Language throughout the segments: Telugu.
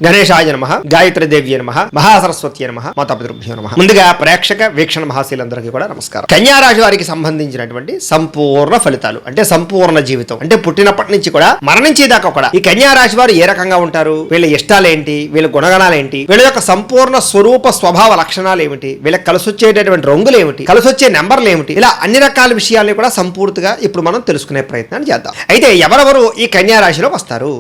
గణేశాయ నమః, గాయత్రి దేవ్య నమః, మహాసరస్వతి నమః, మాతాపితృభ్యో నమః. ముందుగా ప్రేక్షక వీక్షణ మహాశీలందరికీ కూడా నమస్కారం. కన్యా రాశి వారికి సంబంధించినటువంటి సంపూర్ణ ఫలితాలు అంటే సంపూర్ణ జీవితం అంటే పుట్టినప్పటి నుంచి కూడా మరణించేదాకా కూడా ఈ కన్యా రాశి వారు ఏ రకంగా ఉంటారు, వీళ్ళ ఇష్టాలేంటి, వీళ్ళ గుణగణాలు ఏంటి, వీళ్ళ యొక్క సంపూర్ణ స్వరూప స్వభావ లక్షణాలు ఏమిటి, వీళ్ళకి కలిసొచ్చేటటువంటి రంగులు ఏమిటి, కలిసొచ్చే నెంబర్లు ఏమిటి, ఇలా అన్ని రకాల విషయాల్ని కూడా సంపూర్తిగా ఇప్పుడు మనం తెలుసుకునే ప్రయత్నాన్ని చేద్దాం. అయితే ఎవరెవరు ఈ కన్యా రాశిలోకి వస్తారు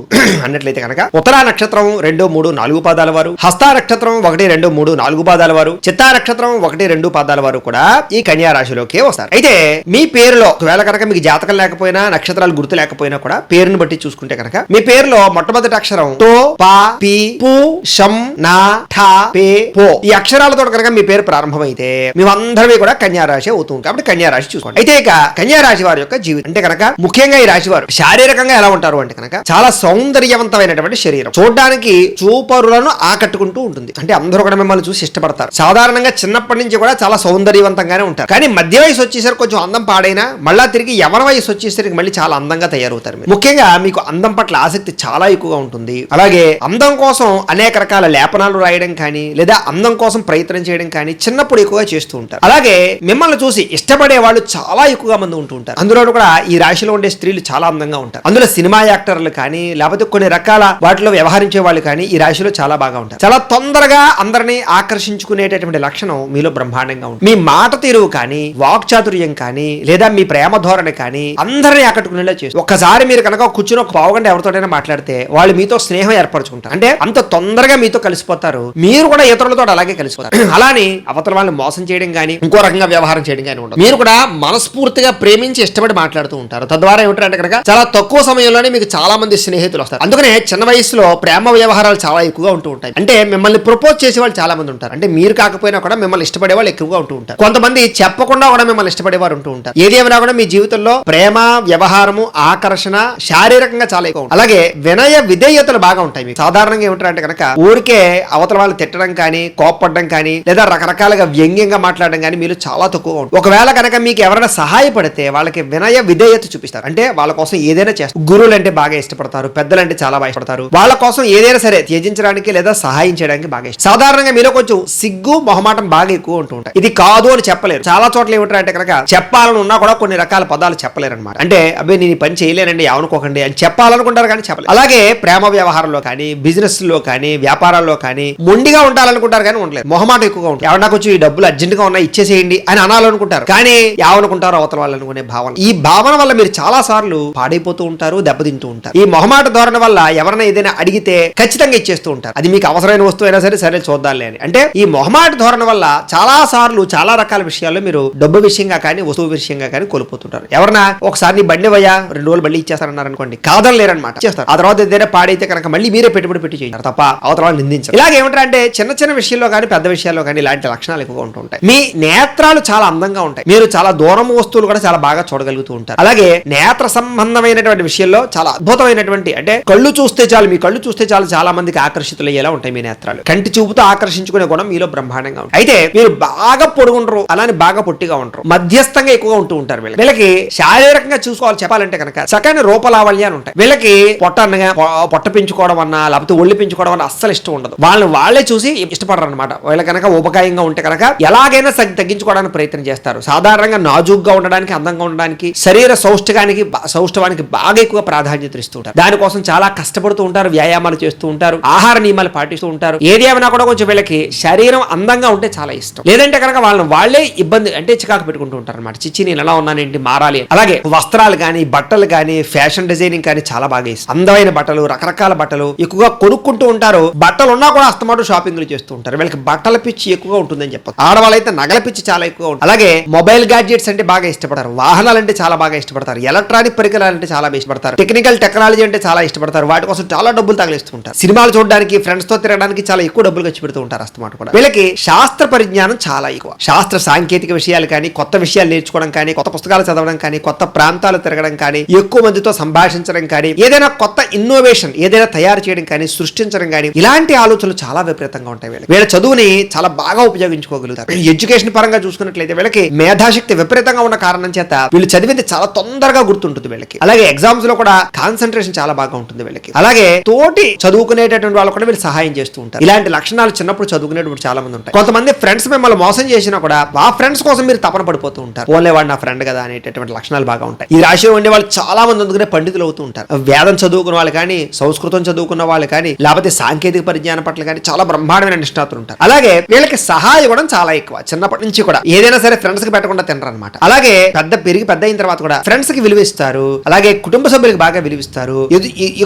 అన్నట్లయితే కనుక ఉత్తరా నక్షత్రం 2, 3, 4 పాదాల వారు, హస్తా నక్షత్రం 1, 2, 3, 4 పాదాల వారు, చిత్తా నక్షత్రం 1, 2 పాదాల వారు కూడా ఈ కన్యా రాశిలోకే వస్తారు. అయితే మీ పేరులో ఒకవేళ కనుక మీకు జాతకం లేకపోయినా నక్షత్రాలు గుర్తు లేకపోయినా కూడా పేరుని బట్టి చూసుకుంటే కనుక మీ పేరులో మొట్టమొదటి అక్షరం తో, పా, పి, పు, షం, నా, ఠ, పే, పో ఈ అక్షరాలతో కనుక మీ పేరు ప్రారంభమైతే మేమందరివి కూడా కన్యా రాశి అవుతుంది. కాబట్టి కన్యా రాశి చూసుకోండి. అయితే ఇక కన్యా రాశి వారి యొక్క జీవితం అంటే కనుక ముఖ్యంగా ఈ రాశి వారు శారీరకంగా ఎలా ఉంటారు అంటే కనుక చాలా సౌందర్యవంతమైనటువంటి శరీరం, చూడడానికి చూపరులను ఆకట్టుకుంటూ ఉంటుంది. అంటే అందరూ కూడా మిమ్మల్ని చూసి ఇష్టపడతారు. సాధారణంగా చిన్నప్పటి నుంచి కూడా చాలా సౌందర్యవంతంగానే ఉంటారు. కానీ మధ్య వయసు వచ్చేసరికి కొంచెం అందం పాడైనా మళ్ళా తిరిగి యవన వయసు వచ్చేసరికి మళ్ళీ చాలా అందంగా తయారవుతారు. ముఖ్యంగా మీకు అందం పట్ల ఆసక్తి చాలా ఎక్కువగా ఉంటుంది. అలాగే అందం కోసం అనేక రకాల లేపనాలు రాయడం కానీ లేదా అందం కోసం ప్రయత్నం చేయడం కానీ చిన్నప్పుడు ఎక్కువగా చేస్తూ ఉంటారు. అలాగే మిమ్మల్ని చూసి ఇష్టపడే వాళ్ళు చాలా ఎక్కువగా మంది ఉంటూ ఉంటారు. అందులో కూడా ఈ రాశిలో ఉండే స్త్రీలు చాలా అందంగా ఉంటారు. అందులో సినిమా యాక్టర్లు కానీ లేకపోతే కొన్ని రకాల వాటిలో వ్యవహరించే వాళ్ళు కానీ ఈ రాశిలో చాలా బాగా ఉంటారు. చాలా తొందరగా అందరినీ ఆకర్షించుకునేటటువంటి లక్షణం మీలో బ్రహ్మాండంగా ఉంటుంది. మీ మాట తీరు కానీ వాక్చాతుర్యం కానీ లేదా మీ ప్రేమ ధోరణి కానీ అందరినీ ఆకట్టుకునేలా చేస్తారు. ఒక్కసారి మీరు కనుక కూర్చుని ఒక పావుగంట ఎవరితోటైనా మాట్లాడితే వాళ్ళు మీతో స్నేహం ఏర్పరచుకుంటారు. అంటే అంత తొందరగా మీతో కలిసిపోతారు. మీరు కూడా ఇతరులతో అలాగే కలిసిపోతారు. అలానే అవతల వాళ్ళని మోసం చేయడం కానీ ఇంకో రకంగా వ్యవహారం చేయడం కానీ ఉండదు. మీరు కూడా మనస్ఫూర్తిగా ప్రేమించి ఇష్టపడి మాట్లాడుతూ ఉంటారు. తద్వారా ఏమిటంటే కనుక చాలా తక్కువ సమయంలోనే మీకు చాలా మంది స్నేహితులు వస్తారు. అందుకనే చిన్న వయసులో ప్రేమ వ్యవహారాలు చాలా ఎక్కువగా ఉంటూ ఉంటాయి. అంటే మిమ్మల్ని ప్రపోజ్ చేసే వాళ్ళు చాలా మంది ఉంటారు. అంటే మీరు కాకపోయినా కూడా మిమ్మల్ని ఇష్టపడే వాళ్ళు ఎక్కువగా ఉంటూ ఉంటారు. కొంతమంది చెప్పకుండా కూడా మిమ్మల్ని ఇష్టపడేవారు ఉంటూ ఉంటారు. ఏదేమైనా కూడా మీ జీవితంలో ప్రేమ వ్యవహారము ఆకర్షణ శారీరకంగా చాలా ఎక్కువ ఉంటుంది. అలాగే వినయ విధేయతలు బాగా ఉంటాయి. మీకు సాధారణంగా ఏమిటంటే కనుక ఊరికే అవతల వాళ్ళు తిట్టడం కానీ కోప్పడడం కానీ లేదా రకరకాలుగా వ్యంగ్యంగా మాట్లాడడం కానీ మీరు చాలా తక్కువగా ఉంటుంది. ఒకవేళ కనుక మీకు ఎవరైనా సహాయపడితే వాళ్ళకి వినయ విధేయత చూపిస్తారు. అంటే వాళ్ళ కోసం ఏదైనా చేస్తారు. గురువులు అంటే బాగా ఇష్టపడతారు, పెద్దలంటే చాలా బాగా ఇష్టపడతారు. వాళ్ళ కోసం ఏదైనా సరే త్యజించడానికి లేదా సహాయం చేయడానికి బాగా ఇష్టం. సాధారణంగా మీలో కొంచెం సిగ్గు మొహమాటం బాగా ఎక్కువ ఉంటూ ఉంటాయి. ఇది కాదు అని చెప్పలేరు. చాలా చోట్ల ఏమిటంటే కనుక చెప్పాలని ఉన్నా కూడా కొన్ని రకాల పదాలు చెప్పలేరు అనమాట. అంటే అబ్బాయి నేను ఈ పని చేయలేనండి అనుకోకండి అని చెప్పాలనుకుంటారు కానీ చెప్పలేరు. అలాగే ప్రేమ వ్యవహారంలో కానీ బిజినెస్ లో కానీ వ్యాపారాల్లో కానీ మొండిగా ఉండాలనుకుంటారు కానీ ఉండలేరు. మొహమాటం ఎక్కువగా ఉంటుంది. ఎవరన్నా కొంచెం ఈ డబ్బులు అర్జెంట్ గా ఉన్నాయి ఇచ్చేసేయండి అని అనాలనుకుంటారు కానీ ఏమనుకుంటారు అవతల వాళ్ళు అనుకునే భావన. ఈ భావన వల్ల మీరు చాలా సార్లు పాడైపోతూ ఉంటారు, దెబ్బతింటూ ఉంటారు. ఈ మొహమాట ధోరణి వల్ల ఎవరైనా ఏదైనా అడిగితే ఖచ్చితంగా ఇచ్చేస్తూ ఉంటారు. అది మీకు అవసరమైన వస్తువు అయినా సరే చూద్దాంలే అని. అంటే ఈ మొహమాట ధోరణి వల్ల చాలా సార్లు చాలా రకాల విషయాల్లో మీరు డబ్బు విషయంగా కానీ వస్తువు విషయంగా కానీ కోల్పోతుంటారు. ఎవరన్నా ఒకసారి నీ బండి వయ్యా 2 రోజులు బండి ఇచ్చేస్తారన్నారు అనుకోండి, కాదని లేరనమాట, ఇచ్చేస్తారు. ఆ తర్వాత ఏదైనా పాడైతే కనుక మళ్ళీ మీరే పెట్టుబడి పెట్టి చేయాలి తప్ప అవతల వాళ్ళు నిందించారు. ఇలాగ ఏమిటంటే చిన్న చిన్న విషయాల్లో కానీ పెద్ద విషయాల్లో కానీ ఇలాంటి లక్షణాలు ఎక్కువగా ఉంటూ ఉంటాయి. మీ నేత్రాలు చాలా అందంగా ఉంటాయి. మీరు చాలా దూరం వస్తువులు కూడా చాలా బాగా చూడగలుగుతూ ఉంటారు. అలాగే నేత్ర సంబంధమైనటువంటి విషయంలో చాలా అద్భుతమైనటువంటి అంటే కళ్ళు చూస్తే చాలు, మీ కళ్ళు చూస్తే చాలు చాలా మందికి ఆకర్షితులయ్యేలా ఉంటాయి మీ నేత్రాలు. కంటి చూపుతో ఆకర్షించుకునే గుణం మీలో బ్రహ్మాండంగా ఉంటుంది. అయితే మీరు బాగా పొడుగుంటారు, అలానే బాగా పొట్టిగా ఉంటారు, మధ్యస్థంగా ఎక్కువగా ఉంటూ ఉంటారు. వీళ్ళకి శారీరకంగా చూసుకోవాలి చెప్పాలంటే కనుక చక్కని రూపలావల్యాలు ఉంటాయి. వీళ్ళకి పొట్ట పెంచుకోవడం అన్నా లేకపోతే ఒళ్ళు పెంచుకోవడం అన్న అస్సలు ఇష్టం ఉండదు. వాళ్ళే చూసి ఇష్టపడరు అనమాట. వీళ్ళ కనుక ఉపకాయంగా ఉంటే కనుక ఎలాగైనా తగ్గించుకోవడానికి ప్రయత్నం చేస్తారు. సాధారణంగా నాజూగ్గా ఉండడానికి అందంగా ఉండడానికి శరీర సౌష్ఠవానికి బాగా ఎక్కువ ప్రాధాన్యత ఇస్తూ ఉంటారు. దానికోసం చాలా కష్టపడుతూ ఉంటారు, వ్యాయామాలు చేస్తూ ఉంటారు, ఆహార నియమాలు పాటిస్తూ ఉంటారు. ఏది ఏమైనా కూడా కొంచెం వీళ్ళకి శరీరం అందంగా ఉంటే చాలా ఇష్టం. లేదంటే కనుక వాళ్ళే ఇబ్బంది అంటే చికాకు పెట్టుకుంటూ ఉంటారు అనమాట. చిచ్చి నేను ఎలా ఉన్నానేంటి మారాలి. అలాగే వస్త్రాలు కానీ బట్టలు కానీ ఫ్యాషన్ డిజైనింగ్ కానీ చాలా బాగా ఇష్టం. అందమైన బట్టలు రకరకాల బట్టలు ఎక్కువగా కొనుక్కుంటూ ఉంటారు. బట్టలు ఉన్నా కూడా అస్తమాటు షాపింగ్లు చేస్తూ ఉంటారు. వీళ్ళకి బట్టల పిచ్చి ఎక్కువగా ఉంటుందని చెప్పారు. ఆడవాళ్ళైతే నగల పిచ్చి చాలా ఎక్కువ ఉంటుంది. అలాగే మొబైల్ గ్యాడ్జెట్స్ అంటే బాగా ఇష్టపడతారు, వాహనాలు అంటే చాలా బాగా ఇష్టపడతారు, ఎలక్ట్రానిక్ పరికరాలు అంటే చాలా ఇష్టపడతారు, టెక్నికల్ టెక్నాలజీ అంటే చాలా ఇష్టపడతారు. వాటి కోసం చాలా డబ్బులు తగిలిస్తూ ఉంటారు. సినిమాలు చూడడానికి ఫ్రెండ్స్ తో తిరగడానికి చాలా ఎక్కువ డబ్బులు ఖర్చు పెడుతూ ఉంటారు అస్తమాట కూడా. వీళ్ళకి శాస్త్ర పరిజ్ఞానం చాలా ఎక్కువ. శాస్త్ర సాంకేతిక విషయాలు కానీ కొత్త విషయాలు నేర్చుకోవడం కానీ కొత్త పుస్తకాలు చదవడం కానీ కొత్త ప్రాంతాలు తిరగడం కానీ ఎక్కువ మందితో సంభాషించడం కానీ ఏదైనా కొత్త ఇన్నోవేషన్ ఏదైనా తయారు చేయడం కానీ సృష్టించడం కానీ ఇలాంటి ఆలోచనలు చాలా విపరీతంగా ఉంటాయి. వీళ్ళ చదువుని చాలా బాగా ఉపయోగించుకోగలుగుతారు. ఎడ్యుకేషన్ పరంగా చూసుకున్నట్లయితే వీళ్ళకి మేధాశక్తి విపరీతంగా ఉన్న కారణం చేత వీళ్ళు చదివింది చాలా తొందరగా గుర్తుంటుంది వీళ్ళకి. అలాగే ఎగ్జామ్స్ లో కూడా కాన్సన్ట్రేషన్ చాలా బాగా ఉంటుంది వీళ్ళకి. అలాగే తోటి చదువుకునే ఉండేటటువంటి వాళ్ళు కూడా వీళ్ళు సహాయం చేస్తూ ఉంటారు. ఇలాంటి లక్షణాలు చిన్నప్పుడు చదువుకునేటప్పుడు చాలా మంది ఉంటాయి. కొంతమంది ఫ్రెండ్స్ మిమ్మల్ని మోసం చేసినా కూడా ఆ ఫ్రెండ్స్ కోసం మీరు తపన పడిపోతూ ఉంటారు. ఓన్లే వాడు నా ఫ్రెండ్ కదా అనేటటువంటి లక్షణాలు బాగా ఉంటాయి. ఈ రాశిలో ఉండే వాళ్ళు చాలా మంది అందుకనే పండితులు అవుతూ ఉంటారు. వేదం చదువుకున్న వాళ్ళు కానీ, సంస్కృతం చదువుకున్న వాళ్ళు కానీ, లేకపోతే సాంకేతిక పరిజ్ఞానం పట్ల కానీ చాలా బ్రహ్మాండమైన నిష్ణాతులు ఉంటారు. అలాగే వీళ్ళకి సహాయం కూడా చాలా ఎక్కువ. చిన్నప్పటి నుంచి కూడా ఏదైనా సరే ఫ్రెండ్స్ కి పెట్టకుండా తినరు అనమాట. అలాగే పెద్ద అయిన తర్వాత కూడా ఫ్రెండ్స్ కి విలువిస్తారు. అలాగే కుటుంబ సభ్యులకు బాగా విలువిస్తారు.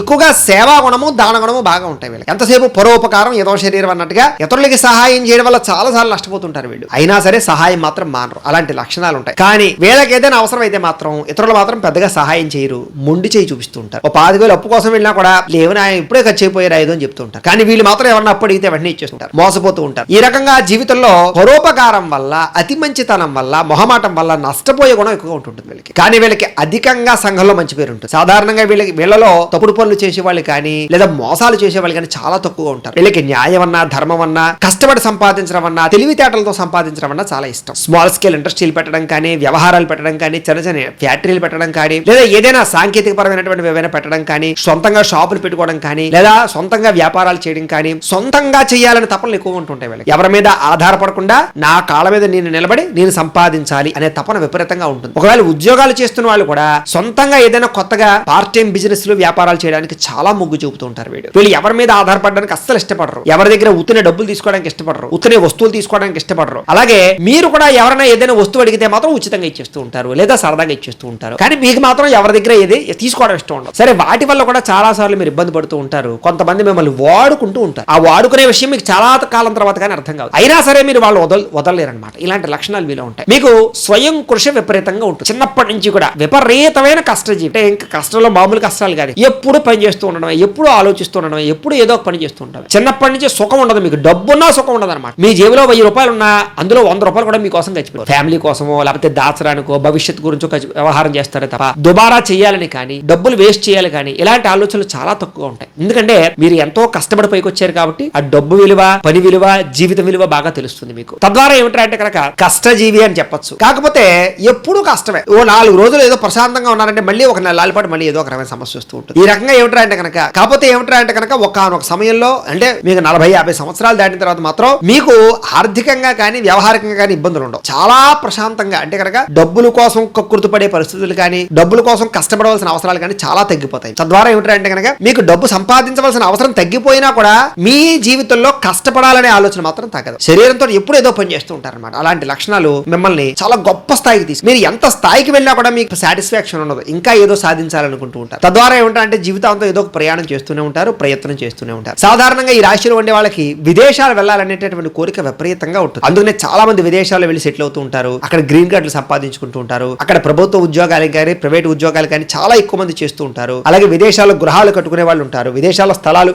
ఎక్కువగా సేవా గుణము, దాన గుణము బాగా ఉంటాయి వీళ్ళకి. ఎంతసేపు పరోపకారం ఏదో శరీరం అన్నట్టుగా ఇతరులకి సహాయం చేయడం వల్ల చాలా సార్లు నష్టపోతుంటారు వీళ్ళు. అయినా సరే సహాయం మాత్రం మానరు. అలాంటి లక్షణాలు ఉంటాయి. కానీ వీళ్ళకి ఏదైనా అవసరం అయితే మాత్రం ఇతరులు మాత్రం పెద్దగా సహాయం చేయరు. మొండి చేయి చూపిస్తూ ఉంటారు. 5,000 అప్పు కోసం వెళ్ళినా కూడా లేవని ఆయన ఇప్పుడే ఖర్చు అయిపోయారు 5 అని చెప్తూ ఉంటారు. కానీ వీళ్ళు మాత్రం ఎవరన్నా అప్పు అడిగితే వెంటనే ఇచ్చేస్తుంటారు. మోసపోతూ ఉంటారు. ఈ రకంగా జీవితంలో పరోపకారం వల్ల, అతి మంచితనం వల్ల, మొహమాటం వల్ల నష్టపోయే గుణం ఎక్కువగా ఉంటుంది వీళ్ళకి. కానీ వీళ్ళకి అధికంగా సంఘంలో మంచి పేరు ఉంటుంది. సాధారణంగా వీళ్ళలో తప్పుడు పనులు చేసే వాళ్ళు కానీ, లేదా మోసాలు చేసే వాళ్ళు కానీ చాలా తక్కువగా ఉంటారు. వీళ్ళకి న్యాయం అన్నా, ధర్మం అన్నా, కష్టపడి సంపాదించడం అన్నా, తెలివితేటలతో సంపాదించడం అన్నా చాలా ఇష్టం. స్మాల్ స్కేల్ ఇండస్ట్రీలు పెట్టడం కానీ, వ్యవహారాలు పెట్టడం కానీ, చిన్న చిన్న ఫ్యాక్టరీలు పెట్టడం కానీ, లేదా ఏదైనా సాంకేతిక పరమైనటువంటి ఏవైనా పెట్టడం కానీ, సొంతంగా షాపులు పెట్టుకోవడం కానీ, లేదా సొంతంగా వ్యాపారాలు చేయడం కానీ, సొంతంగా చేయాలని తపనలు ఎక్కువ ఉంటుంటాయి వీళ్ళకి. ఎవరి మీద ఆధారపడకుండా నా కాళ్ళ మీద నేను నిలబడి నేను సంపాదించాలి అనే తపన విపరీతంగా ఉంటుంది. ఒకవేళ ఉద్యోగాలు చేస్తున్న వాళ్ళు కూడా సొంతంగా ఏదైనా కొత్తగా పార్ట్ టైం బిజినెస్ లు, వ్యాపారాలు చేయడానికి చాలా మొగ్గు చూపుతూ ఉంటారు. వీళ్ళు ఎవరి మీద ఆధారపడడానికి అస్సలు ఇష్టపడరు. ఎవరి దగ్గర ఉత్తినే డబ్బులు తీసుకోవడానికి ఇష్టపడరు. ఉత్తినే వస్తువులు తీసుకోవడానికి ఇష్టపడరు. అలాగే మీరు కూడా ఎవరైనా ఏదైనా వస్తువు అడిగితే మాత్రం ఉచితంగా ఇచ్చేస్తూ ఉంటారు, లేదా సరదాగా ఇచ్చేస్తూ ఉంటారు. కానీ మీకు మాత్రం ఎవరి దగ్గర ఏది తీసుకోవడం ఇష్టం ఉండదు. సరే, వాటి వల్ల కూడా చాలా సార్లు మీరు ఇబ్బంది పడుతూ ఉంటారు. కొంతమంది మిమ్మల్ని వాడుకుంటూ ఉంటారు. ఆ వాడుకునే విషయం మీకు చాలా కాలం తర్వాత కానీ అర్థం కాదు. అయినా సరే మీరు వాళ్ళు వదలలేరనమాట. ఇలాంటి లక్షణాలు మీలో ఉంటాయి. మీకు స్వయం కృషి విపరీతంగా ఉంటుంది. చిన్నప్పటి నుంచి కూడా విపరీతమైన కష్టజీవి. అంటే ఇంకా కష్టంలో మామూలు కష్టాలు కానీ, ఎప్పుడు పని చేస్తూ ఉండడం, ఎప్పుడు ఆలోచిస్తూ ఉండడం, ఎప్పుడు ఏదో ఒక పని చేస్తూ ఉంటారు. చిన్నప్పటి నుంచి సుఖం ఉండదు. మీకు డబ్బున్నా సుఖం ఉండదు అనమాట. మీ జేబులో 1000 రూపాయలు ఉన్నా అందులో 100 రూపాయలు కూడా మీకోసం ఖర్చు, ఫ్యామిలీ కోసమో లేకపోతే దాచడానికో భవిష్యత్తు గురించో వ్యవహారం చేస్తారే తప్ప దుబారా చేయాలని కానీ, డబ్బులు వేస్ట్ చేయాలి కానీ ఇలాంటి ఆలోచనలు చాలా తక్కువ ఉంటాయి. ఎందుకంటే మీరు ఎంతో కష్టపడి పైకి వచ్చారు కాబట్టి ఆ డబ్బు విలువ, పని విలువ, జీవిత విలువ బాగా తెలుస్తుంది మీకు. తద్వారా ఏమిటంటే కనుక కష్టజీవి అని చెప్పొచ్చు. కాకపోతే ఎప్పుడు కష్టమే. 4 రోజులు ఏదో ప్రశాంతంగా ఉన్నారంటే మళ్ళీ ఒక నెలల పాటు మళ్ళీ ఏదో ఒక రకమైన సమస్య వస్తూ ఉంటుంది. ఈ రకంగా ఏమిటంటే కనుక కాకపోతే ఏమిటంటే కనుక ఒక సమయంలో అంటే మీకు 40-50 సంవత్సరాలు దాటిన తర్వాత మాత్రం మీకు ఆర్థికంగా కానీ, వ్యవహారికంగా కానీ ఇబ్బందులు ఉండవు. చాలా ప్రశాంతంగా అంటే కనుక డబ్బుల కోసం కక్కుర్తిపడే పరిస్థితులు కానీ, డబ్బుల కోసం కష్టపడవలసిన అవసరాలు కానీ చాలా తగ్గిపోతాయి. తద్వారా ఏమిటంటే కనుక మీకు డబ్బు సంపాదించవలసిన అవసరం తగ్గిపోయినా కూడా మీ జీవితంలో కష్టపడాలనే ఆలోచన మాత్రం తగ్గదు. శరీరంతో ఎప్పుడు ఏదో పని చేస్తూ ఉంటారన్నమాట. అలాంటి లక్షణాలు మిమ్మల్ని చాలా గొప్ప స్థాయికి తీసుకు, మీరు ఎంత స్థాయికి వెళ్ళినా కూడా మీకు సాటిస్ఫాక్షన్ ఉండదు. ఇంకా ఏదో సాధించాలనుకుంటూ ఉంటారు. తద్వారా ఏమిటంటే జీవితాంతం ఏదో ఒక ప్రయాణం చేస్తూనే ఉంటారు, ప్రయత్నం చేస్తూనే ఉంటారు. సాధారణంగా ఈ రాశిలో ఉండే వాళ్ళకి విదేశాలు వెళ్ళాలనేటటువంటి కోరిక విపరీతంగా ఉంటుంది. అందుకనే చాలా మంది విదేశాల్లో వెళ్ళి సెటిల్ అవుతూ ఉంటారు. అక్కడ గ్రీన్ కార్డులు సంపాదించుకుంటూ ఉంటారు. అక్కడ ప్రభుత్వ ఉద్యోగాలు కానీ, ప్రైవేట్ ఉద్యోగాలు కానీ చాలా ఎక్కువ మంది చేస్తూ ఉంటారు. అలాగే విదేశాల్లో గృహాలు కట్టుకునే వాళ్ళు ఉంటారు. విదేశాల్లో స్థలాలు,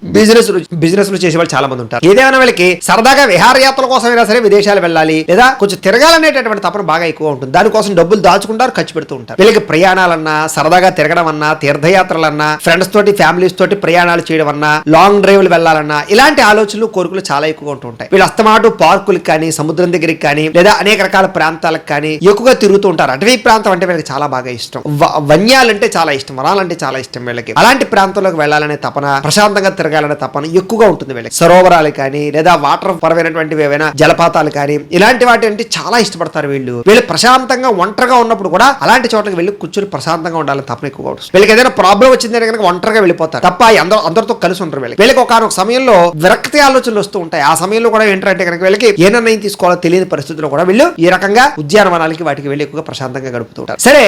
బిజినెస్లు చేసే వాళ్ళు చాలా మంది ఉంటారు. ఏదైనా వాళ్ళకి సరదాగా విహారయాత్రల కోసమైనా సరే విదేశాలు వెళ్ళాలి, లేదా కొంచెం తిరగాలనేటటువంటి తపన బాగా ఎక్కువ ఉంటుంది. దానికోసం డబ్బులు దాచుకుంటారు, ఖర్చు పెడుతూ ఉంటారు. వీళ్ళకి ప్రయాణాలన్నా, సరదాగా తిరగడం అన్నా, తీర్థయాత్రలన్నా, ఫ్రెండ్స్ తోటి, ఫ్యామిలీస్ తోటి ప్రయాణాలు చేయడం అన్నా, లాంగ్ డ్రైవ్లు వెళ్ళాలన్నా ఇలాంటి ఆలోచనలు, కోరికలు చాలా ఎక్కువగా ఉంటూ ఉంటాయి. వీళ్ళు అస్తమాటు పార్కులకు కానీ, సముద్రం దగ్గరికి కానీ, లేదా అనేక రకాల ప్రాంతాలకు కానీ ఎక్కువగా తిరుగుతూ ఉంటారు. అటవీ ప్రాంతం అంటే వీళ్ళకి చాలా బాగా ఇష్టం. వన్యాలంటే చాలా ఇష్టం, వనాలంటే చాలా ఇష్టం వీళ్ళకి. అలాంటి ప్రాంతంలోకి వెళ్ళాలనే తపన, ప్రశాంతంగా తిరగాలనే తపన ఎక్కువగా ఉంటుంది వీళ్ళకి. సరోవరాలు కానీ, లేదా వాటర్ పరమైనటువంటి ఏవైనా జలపాతాలు కానీ ఇలాంటి వాటి అంటే చాలా ఇష్టపడతారు వీళ్ళు. ప్రశాంతంగా ఒంటరిగా ఉన్నప్పుడు కూడా అలాంటి చోట్లకి వెళ్ళి కూర్చొని ప్రశాంతంగా ఉండాలని తపన ఎక్కువగా ఉంటుంది. వీళ్ళకి ఏదైనా ప్రాబ్లం వచ్చిందంటే కనుక ఒంటరిగా వెళ్ళిపోతారు తప్ప అందరితో కలిసి ఉంటారు. వీళ్ళకి ఒక సమయంలో విరక్తి ఆలోచనలు వస్తూ ఉంటాయి. ఆ సమయంలో కూడా ఏంటంటే కనుక వీళ్ళకి ఏ నిర్ణయం తీసుకోవాలో తెలియని పరిస్థితుల్లో కూడా వీళ్ళు ఈ రకంగా ఉద్యానవనాలకి వాటికి వెళ్ళి ఎక్కువగా ప్రశాంతంగా గడుపుతూ ఉంటారు. సరే,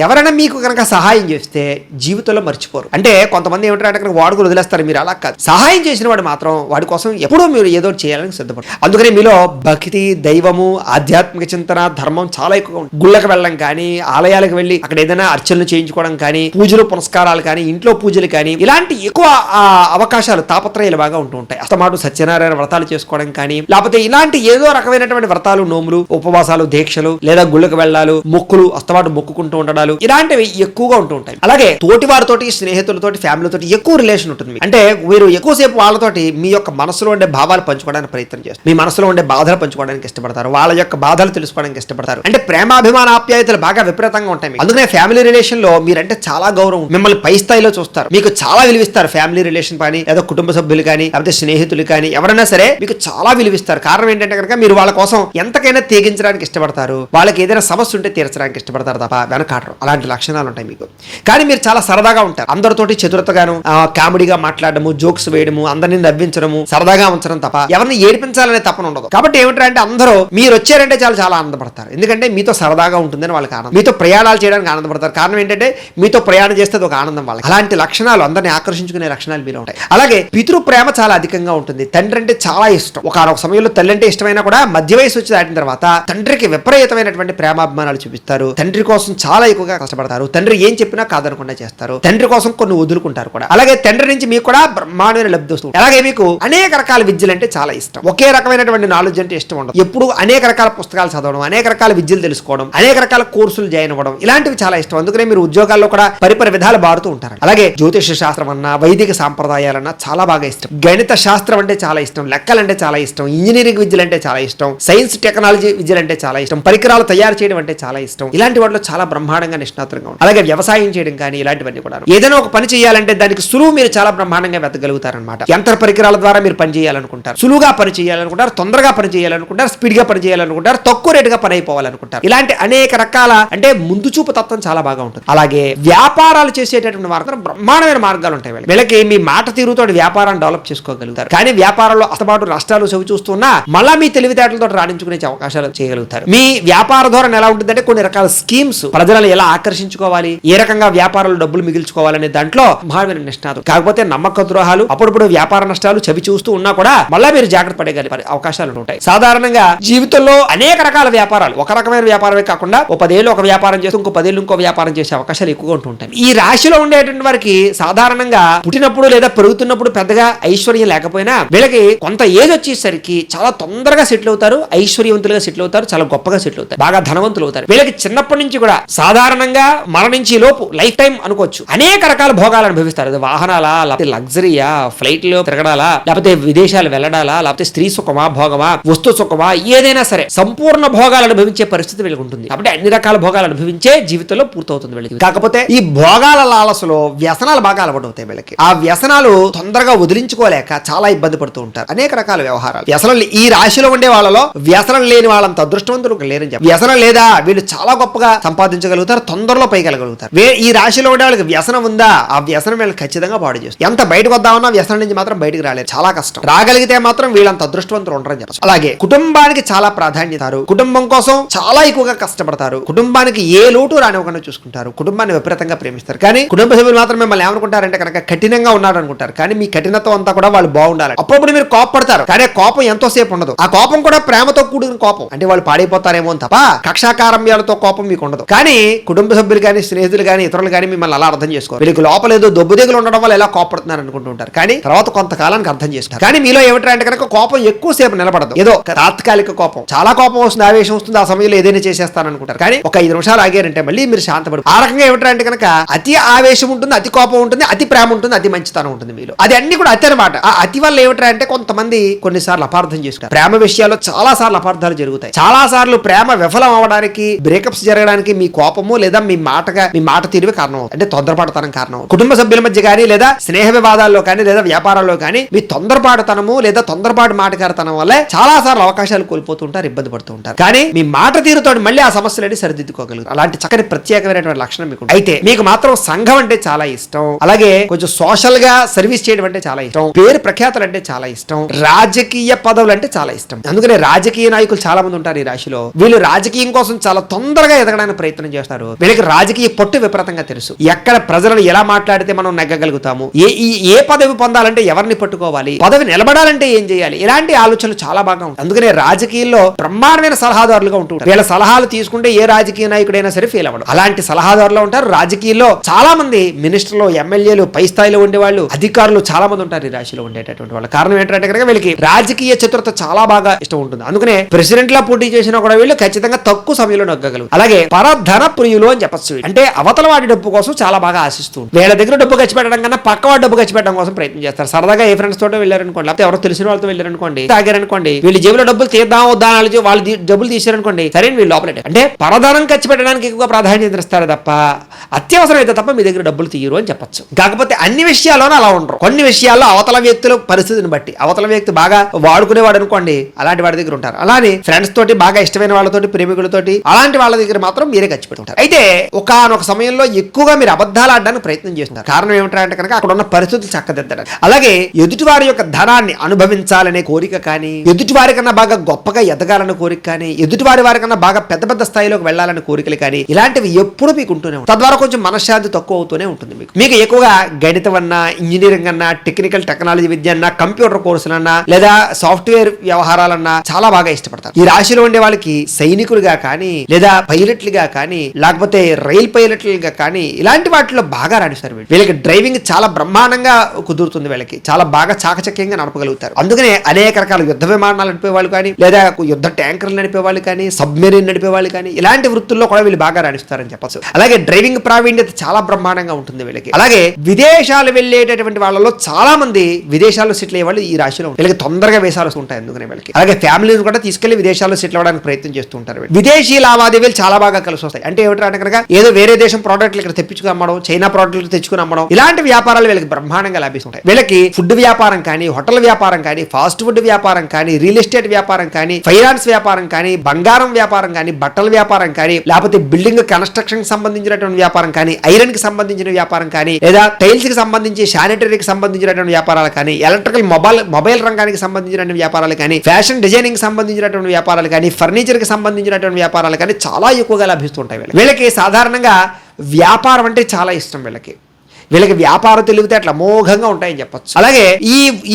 ఎవరైనా మీకు కనుక సహాయం చేస్తే జీవితంలో మర్చిపోరు. అంటే కొంతమంది ఏమిటంటే కనుక వాడుకుని వదిలేస్తారు. మీరు అలా కాదు. సహాయం చేసిన వాడు మాత్రం వాడి కోసం ఎప్పుడూ మీరు ఏదో చేయాలని సిద్ధపడతారు. అందుకనే మీలో భక్తి, దైవము, ఆధ్యాత్మిక చింతన, ధర్మం చాలా ఎక్కువగా ఉంటుంది. గుళ్ళకి వెళ్ళడం కానీ, ఆలయాలకు వెళ్ళి అక్కడ ఏదైనా అర్చనలు చేయించుకోవడం కానీ, పూజలు పునస్కారాలు కానీ, ఇంట్లో పూజలు కానీ ఇలాంటి ఎక్కువ అవకాశాలు, తాపత్రయాలు బాగా ఉంటూ ఉంటాయి. అస్తమాటు సత్యనారాయణ వ్రతాలు చేసుకోవడం కానీ, లేకపోతే ఇలాంటి ఏదో రకమైనటువంటి వ్రతాలు, నోములు, ఉపవాసాలు, దీక్షలు, లేదా గుళ్ళకు వెళ్ళాలు, మొక్కులు, అస్తమాటు మొక్కుకుంటూ ఉండడాలు ఇలాంటివి ఎక్కువగా ఉంటూ ఉంటాయి. అలాగే తోటి వారితోటి, స్నేహితులతోటి, ఫ్యామిలీతోటి ఎక్కువ రిలేషన్ ఉంటుంది. అంటే మీరు ఎక్కువసేపు వాళ్ళతోటి మీ యొక్క మనసులో ఉండే భావాలు పంచుకోవడానికి ప్రయత్నం చేస్తారు. మీ మనసులో ఉండే బాధలు పంచుకోవడానికి ఇష్టపడతారు. వాళ్ళ యొక్క బాధలు తెలుసుకోవడానికి ఇష్టపడతారు. అంటే ప్రేమాభిమాన ఆప్యాయతలు బాగా విపరీతంగా ఉంటాయి. అందుకనే ఫ్యామిలీ రిలేషన్ లో మీరంటే చాలా గౌరవం, మిమ్మల్ని పై స్థాయిలో చూస్తారు, మీకు చాలా విలువిస్తారు ఫ్యామిలీ ఫ్యామిలీ రిలేషన్ కానీ లేదా కుటుంబ సభ్యులు కానీ లేకపోతే స్నేహితులు కానీ ఎవరైనా సరే మీకు చాలా విలువిస్తారు. కారణం ఏంటంటే కనుక మీరు వాళ్ళ కోసం ఎంతకైనా తెగించడానికి ఇష్టపడతారు, వాళ్ళకి ఏదైనా సమస్య ఉంటే తీర్చడానికి ఇష్టపడతారు తప్ప వెనకాడరు. అలాంటి లక్షణాలు ఉంటాయి మీకు. కానీ మీరు చాలా సరదాగా ఉంటారు, అందరితోటి చతురతగాను కామెడీగా మాట్లాడము, జోక్స్ వేయడము, అందరినీ నవ్వించడము, సరదాగా ఉంచడం తప్ప ఎవరిని ఏడిపించాలనే తపన ఉండదు. కాబట్టి ఏమిటంటే అందరూ మీరు వచ్చారంటే చాలా ఆనందపడతారు. ఎందుకంటే మీతో సరదాగా ఉంటుందని వాళ్ళకి ఆనందం, మీతో ప్రయాణాలు చేయడానికి ఆనందపడతారు. కారణం ఏంటంటే మీతో ప్రయాణం చేస్తే ఒక ఆనందం వాళ్ళకి. అలాంటి లక్షణాలు అందరినీ ఆకర్షించుకునే లక్షణాలు మీలో ఉంటాయి. అలాగే పితృ ప్రేమ చాలా అధికంగా ఉంటుంది. తండ్రి అంటే చాలా ఇష్టం. ఒక సమయంలో తల్లి అంటే ఇష్టమైనా కూడా మధ్య వయసు వచ్చి దాటిన తర్వాత తండ్రికి విపరీతమైనటువంటి ప్రేమాభిమానాలు చూపిస్తారు. తండ్రి కోసం చాలా ఎక్కువగా కష్టపడతారు. తండ్రి ఏం చెప్పినా కాదనకుండా చేస్తారు. తండ్రి కోసం కొన్ని వదులుకుంటారు కూడా. అలాగే తండ్రి నుంచి మీకు కూడా బ్రహ్మాండమైన లబ్ధి వస్తుంది. అలాగే మీకు అనేక రకాల విద్యలు అంటే చాలా ఇష్టం. ఒకే రకమైనటువంటి నాలెడ్జ్ అంటే ఇష్టం ఉండదు. ఎప్పుడు అనేక రకాల పుస్తకాలు చదవడం, అనేక రకాల విద్యలు తెలుసుకోవడం, అనేక రకాల కోర్సులు జాయిన్ అవ్వడం, ఇలాంటివి చాలా ఇష్టం. అందుకనే మీరు ఉద్యోగాల్లో కూడా పరిపరి విధాలు బారుతూ ఉంటారు. అలాగే జ్యోతిష శాస్త్రం అన్నా, వైదిక సాంప్రదాయాలన్నా చాలా బాగా ఇష్టం. గణిత శాస్త్రం అంటే చాలా ఇష్టం. లెక్కలంటే చాలా ఇష్టం. ఇంజనీరింగ్ విద్యలు అంటే చాలా ఇష్టం. సైన్స్ టెక్నాలజీ విద్యలు అంటే చాలా ఇష్టం. పరికరాలు తయారు చేయడం అంటే చాలా ఇష్టం. ఇలాంటి వాటిలో చాలా బ్రహ్మాండంగా నిష్ణాతులుగా ఉంటారు. అలాగే వ్యవసాయం చేయడం కానీ ఇలాంటివన్నీ కూడా. ఏదైనా ఒక పని చేయాలంటే దానికి సులువు మీరు చాలా బ్రహ్మాండంగా వెతకగలుగుతారనమాట. యంత్ర పరికరాల ద్వారా మీరు పని చేయాలనుకుంటారు, సులువుగా పని చేయాలనుకుంటారు, తొందరగా పని చేయాలనుకుంటారు, స్పీడ్ గా పని చేయాలనుకుంటారు, తక్కువ రేటుగా పని అయిపోవాలనుకుంటారు. ఇలాంటి అనేక రకాల అంటే ముందు చూపు తత్వం చాలా బాగా ఉంటుంది. అలాగే వ్యాపారాలు చేసేటటువంటి మార్గం బ్రహ్మాండమైన మార్గాలు ఉంటాయి. వీళ్ళకి మీ మాట తీరుతో వ్యాపారాన్ని డెవలప్ చేసుకోగలుగుతారు. కానీ వ్యాపారంలో అస్తమాటు నష్టాలు చవి చూస్తున్నా మళ్ళా మీ తెలివితేటలతో రాణించుకునే అవకాశాలు చేయగలుగుతారు. మీ వ్యాపార ధోరణి ఎలా ఉంటుందంటే కొన్ని రకాల స్కీమ్స్, ప్రజలను ఎలా ఆకర్షించుకోవాలి, ఏ రకంగా వ్యాపారాలు డబ్బులు మిగిల్చుకోవాలనే దాంట్లో మహావీర నిష్ణాతులు. కాకపోతే నమ్మక ద్రోహాలు, అప్పుడప్పుడు వ్యాపార నష్టాలు చవి చూస్తూ ఉన్నా కూడా మళ్ళా మీరు జాగ్రత్త పడగలిగే అవకాశాలు ఉంటాయి. సాధారణంగా జీవితంలో అనేక రకాల వ్యాపారాలు, ఒక రకమైన వ్యాపారమే కాకుండా ఒక 10 ఏళ్ళు ఒక వ్యాపారం చేస్తూ ఇంకో 10 ఏళ్ళు ఇంకో వ్యాపారం చేసే అవకాశాలు ఎక్కువగా ఉంటుంటాయి. ఈ రాశిలో ఉండేటువంటి వారికి సాధారణంగా పుట్టినప్పుడు లేదా పెరుగుతున్నప్పుడు పెద్దగా ఐశ్వర్యం లేకపోయినా వీళ్ళకి కొంత ఏజ్ వచ్చేసరికి చాలా తొందరగా సెటిల్ అవుతారు, ఐశ్వర్యవంతులుగా సెటిల్ అవుతారు, చాలా గొప్పగా సెటిల్ అవుతారు, బాగా ధనవంతులు అవుతారు. వీళ్ళకి చిన్నప్పటి నుంచి కూడా సాధారణంగా మరణించే లోపు లైఫ్ టైం అనుకోవచ్చు అనేక రకాల భోగాలు అనుభవిస్తారు. అది వాహనాలా, లేకపోతే లగ్జరీయా, ఫ్లైట్ లో తిరగడాలా, లేకపోతే విదేశాలు వెళ్ళడాలా, లేకపోతే స్త్రీ సుఖమా, భోగమా, వస్తు సుఖమా, ఏదైనా సరే సంపూర్ణ భోగాలు అనుభవించే పరిస్థితి వీళ్ళకి ఉంటుంది. కాబట్టి అన్ని రకాల భోగాలు అనుభవించే జీవితంలో పూర్తవుతుంది వీళ్ళకి. కాకపోతే ఈ భోగాల లాలసలో వ్యసనాలు బాగా అలవాటు అవుతాయి వీళ్ళకి. ఆ వ్యసనాలు తొందరగా వదిలించుకోలేక చాలా ఇబ్బంది పడుతూ ఉంటారు. అనేక రకాల వ్యవహారాలు. వ్యసనం ఈ రాశిలో ఉండే వాళ్ళలో వ్యసనం లేని వాళ్ళంత అదృష్టవంతులు లేరని చెప్పి. వ్యసనం లేదా వీళ్ళు చాలా గొప్పగా సంపాదించగలుగుతారు, తొందరలో పైకెళ్ళగలుగుతారు. ఈ రాశిలో ఉండే వాళ్ళకి వ్యసనం ఉందా, ఆ వ్యసనం వీళ్ళకి ఖచ్చితంగా పాడు చేస్తుంది. ఎంత బయటకు వద్దామన్నా వ్యసనం నుంచి మాత్రం బయటకు రాలేదు, చాలా కష్టం. రాగలిగితే మాత్రం వీళ్ళంత అదృష్టవంతులు ఉండరని చెప్పచ్చు. అలాగే కుటుంబానికి చాలా ప్రాధాన్యత, కుటుంబం కోసం చాలా ఎక్కువగా కష్టపడతారు, కుటుంబానికి ఏ లోటు రానివ్వకుండా చూసుకుంటారు, కుటుంబాన్ని విపరీతంగా ప్రేమిస్తారు. కానీ కుటుంబ సభ్యులు మాత్రం మిమ్మల్ని ఏమనుకుంటారంటే కనుక కఠినంగా ఉన్నాడు అనుకుంటారు. కానీ మీ కఠినత్వం అంతా కూడా వాళ్ళు బాగుండాలి. అప్పుడప్పుడు మీరు కోపపడతారు, కానీ కోపం ఎంతోసేపు ఉండదు. ఆ కోపం కూడా ప్రేమతో కూడిన కోపం. అంటే వాళ్ళు పాడైపోతారేమో తప్ప కక్షాకారంభ్యాలతో కోపం మీకు ఉండదు. కానీ కుటుంబ సభ్యులు కానీ, స్నేహితులు కానీ, ఇతరులు కానీ మిమ్మల్ని అలా అర్థం చేసుకోవాలి. వీళ్ళకి లోపల ఏదో దొబ్బు దిగులు ఉండడం వల్ల ఎలా కోపడుతున్నారు అనుకుంటుంటారు. కానీ తర్వాత కొంతకాలానికి అర్థం చేసుకుంటారు. కానీ మీలో ఏమిటంటే కనుక కోపం ఎక్కువసేపు నిలబడదు. ఏదో తాత్కాలిక కోపం, చాలా కోపం వస్తుంది, ఆవేశం వస్తుంది, ఆ సమయంలో ఏదైనా చేసేస్తాను అనుకుంటారు. కానీ ఒక 5 నిమిషాలు ఆగారంటే మళ్ళీ మీరు శాంతపడు. ఆ రకంగా ఏమిటంటే కనుక అతి ఆవేశం ఉంటుంది, అతి కోపం ఉంటుంది, అతి ప్రేమ ఉంటుంది, అతి మంచితనం ఉంటుంది మీలో. అది అన్ని కూడా అతి అనమాట. ఆ అతి వల్ల ఏమిటంటే కొంతమంది కొన్నిసార్లు అపార్థం చేసుకుంటారు. ప్రేమ విషయాల్లో చాలా సార్లు అపార్థాలు జరుగుతాయి. చాలా సార్లు ప్రేమ విఫలం అవ్వడానికి, బ్రేకప్స్ జరగడానికి మీ కోపము లేదా మీ మాట తీరువే కారణం అవుతుంది. అంటే తొందరపాటుతనం కారణం. కుటుంబ సభ్యుల మధ్య కానీ లేదా స్నేహ వివాదాల్లో కానీ లేదా వ్యాపారాల్లో కానీ మీ తొందరపాటుతనము లేదా తొందరపాటు మాటకారతనం వల్లే చాలా సార్లు అవకాశాలు కోల్పోతుంటారు, ఇబ్బంది పడుతూ ఉంటారు. కానీ మీ మాట తీరుతో మళ్ళీ ఆ సమస్యలని సరిదిద్దుకోగలుగుతారు. అలాంటి చక్కని ప్రత్యేకమైనటువంటి లక్షణం మీకు. అయితే మీకు మాత్రం సంఘం అంటే చాలా ఇష్టం. అలాగే కొంచెం సోషల్ గా సర్వీస్ చేయడం అంటే చాలా ఇష్టం. పేరు ప్రఖ్యాతులు అంటే చాలా ఇష్టం. రాజకీయ పదవులు అంటే చాలా ఇష్టం. అందుకనే రాజకీయ నాయకులు చాలా మంది ఉంటారు ఈ రాశిలో. వీళ్ళు రాజకీయం కోసం చాలా తొందరగా ఎదగడానికి ప్రయత్నం చేస్తారు. వీళ్ళకి రాజకీయ పట్టు విపరీతంగా తెలుసు. ఎక్కడ ప్రజలను ఎలా మాట్లాడితే మనం నెగ్గగలుగుతాము, ఏ పదవి పొందాలంటే ఎవరిని పట్టుకోవాలి, పదవి నిలబడాలంటే ఏం చేయాలి, ఇలాంటి ఆలోచనలు చాలా బాగా ఉంటాయి. అందుకనే రాజకీయాల్లో బ్రహ్మాండమైన సలహాదారులుగా ఉంటుంటారు. వీళ్ళ సలహాలు తీసుకుంటే ఏ రాజకీయ నాయకుడైనా సరే ఫెయిల్ అవ్వడం. అలాంటి సలహాదారులు ఉంటారు. రాజకీయాల్లో చాలా మంది మినిస్టర్లు, ఎమ్మెల్యేలు, పై స్థాయిలో ఉండేవాళ్ళు, అధికారులు చాలా మంది ఉంటారు ఈ రాశిలో ఉండేటటువంటి వాళ్ళు. కారణం ఏంటంటే కనుక వీళ్ళకి రాజకీయ చతురత చాలా బాగా ఇష్టం ఉంటుంది. అందుకనే ప్రెసిడెంట్ లా పోటీ చేసినా కూడా వీళ్ళు ఖచ్చితంగా తక్కువ సమయంలో నొగ్గగలరు. అలాగే పరధన ప్రియులు అని చెప్పచ్చు. అంటే అవతల వాడి డబ్బు కోసం చాలా బాగా ఆశిస్తూ వీళ్ళ దగ్గర డబ్బు ఖర్చు పెట్టడం కన్నా పక్క వాడి డబ్బు ఖర్చు పెట్టడం కోసం ప్రయత్నం చేస్తారు. సరదాగా ఏ ఫ్రెండ్స్ తోటో వెళ్ళారనుకోండి, లేకపోతే ఎవరో తెలిసిన వాళ్ళతో వెళ్ళారనుకోండి, తాగారనుకోండి, వీళ్ళు జేబులో డబ్బులు తీద్దాం వద్దా వాళ్ళు డబ్బులు తీసారనుకోండి, సరే వీళ్ళు లోపల అంటే పరధనం ఖర్చు పెట్టడానికి ఎక్కువ ప్రాధాన్యత ఇస్తారు తప్ప అత్యవసరం అయితే తప్ప మీ దగ్గర డబ్బులు తీయరు అని చెప్పచ్చు. కాకపోతే అన్ని విషయాలు విషయాల్లోనే అలా ఉండరు. కొన్ని విషయాల్లో అవతల వ్యక్తుల పరిస్థితిని బట్టి, అవతల వ్యక్తి బాగా వాడుకునేవాడు అనుకోండి, అలాంటి వాడి దగ్గర ఉంటారు. అలానే ఫ్రెండ్స్ తోటి, బాగా ఇష్టమైన వాళ్ళతోటి, ప్రేమికులతోటి, అలాంటి వాళ్ళ దగ్గర మాత్రం మీరే ఖర్చు పెట్టుకుంటారు. అయితే ఒకానొక సమయంలో ఎక్కువగా మీరు అబద్ధాలు ఆడడానికి ప్రయత్నం చేస్తున్నారు. కారణం ఏమిటంటే కనుక అక్కడ ఉన్న పరిస్థితులు చక్కదిద్దడానికి. అలాగే ఎదుటివారి యొక్క ధనాన్ని అనుభవించాలనే కోరిక కానీ, ఎదుటివారి కన్నా బాగా గొప్పగా ఎదగాలనే కోరిక కానీ, ఎదుటివారి కన్నా బాగా పెద్ద పెద్ద స్థాయిలోకి వెళ్లాలనే కోరికలు కానీ, ఇలాంటివి ఎప్పుడు మీకు ఉంటూనే ఉంటాయి. తద్వారా కొంచెం మనశ్శాంతి తక్కువ అవుతూనే ఉంటుంది. మీకు ఎక్కువగా గణితం అన్నా, ఇంజనీరింగ్ అన్నా, టెక్నాలజీ విద్య అన్నా, కంప్యూటర్ కోర్సులన్నా, లేదా సాఫ్ట్వేర్ వ్యవహారాలన్నా చాలా బాగా ఇష్టపడతారు. ఈ రాశిలో ఉండే వాళ్ళకి సైనికులుగా కానీ, లేదా పైలట్లుగా కానీ, లేకపోతే రైల్ పైలట్లుగా కానీ, ఇలాంటి వాటిలో బాగా రాణిస్తారు. వీళ్ళకి డ్రైవింగ్ చాలా బ్రహ్మాండంగా కుదురుతుంది. వీళ్ళకి చాలా బాగా చాకచక్యంగా నడపగలుగుతారు. అందుకనే అనేక రకాల యుద్ధ విమానాలు నడిపేవాళ్ళు కానీ, లేదా యుద్ధ ట్యాంకర్లు నడిపేవాళ్ళు కానీ, సబ్మెరీన్ నడిపేవాళ్ళు కానీ, ఇలాంటి వృత్తుల్లో కూడా వీళ్ళు బాగా రాణిస్తారని చెప్పచ్చు. అలాగే డ్రైవింగ్ ప్రావీణ్యత చాలా బ్రహ్మాండంగా ఉంటుంది వీళ్ళకి. అలాగే విదేశాలు వెళ్ళేటటువంటి వాళ్ళలో చాలా మంది విదేశాల్లో సెటిల్ అయ్యే వాళ్ళు ఈ రాశిలో ఉంటారు. వీళ్ళకి తొందరగా వేసాలు ఉంటాయి అందుకనే వీళ్ళకి. అలాగే ఫ్యామిలీని కూడా తీసుకెళ్లి విదేశాల్లో సెటిల్ అవ్వడానికి ప్రయత్నం చేస్తూ ఉంటారు. విదేశీ లావాదేవీలు చాలా బాగా కలిసి వస్తాయి. అంటే ఏమిటంటే కనుక ఏదో వేరే దేశం ప్రోడక్ట్లు ఇక్కడ తెప్పించుకుని అమ్మడం, చైనా ప్రోడక్ట్లు తెచ్చుకుని అమ్మడం, ఇలాంటి వ్యాపారాలు వీళ్ళకి బ్రహ్మాండంగా లభిస్తుంటాయి. వీళ్ళకి ఫుడ్ వ్యాపారం కానీ, హోటల్ వ్యాపారం కానీ, ఫాస్ట్ ఫుడ్ వ్యాపారం కానీ, రియల్ ఎస్టేట్ వ్యాపారం కానీ, ఫైనాన్స్ వ్యాపారం కానీ, బంగారం వ్యాపారం కానీ, బట్టల వ్యాపారం కానీ, లేకపోతే బిల్డింగ్ కన్స్ట్రక్షన్ కి సంబంధించినటువంటి వ్యాపారం కానీ, ఐరన్ కి సంబంధించిన వ్యాపారం కానీ, లేదా టైల్స్ కి సంబంధించి శానిటరీకి సంబంధించినటువంటి వ్యాపారాలు కానీ, ఎలక్ట్రికల్ మొబైల్ రంగానికి సంబంధించినటువంటి వ్యాపారాలు కానీ, ఫ్యాషన్ డిజైనింగ్ సంబంధించినటువంటి వ్యాపారాలు కానీ, ఫర్నిచర్ కి సంబంధించినటువంటి వ్యాపారాలు కానీ చాలా ఎక్కువగా లభిస్తుంటాయి. వీళ్ళకి సాధారణంగా వ్యాపారం అంటే చాలా ఇష్టం. వీళ్ళకి వ్యాపార తెలివితేటలు అమోఘంగా ఉంటాయని చెప్పొచ్చు. అలాగే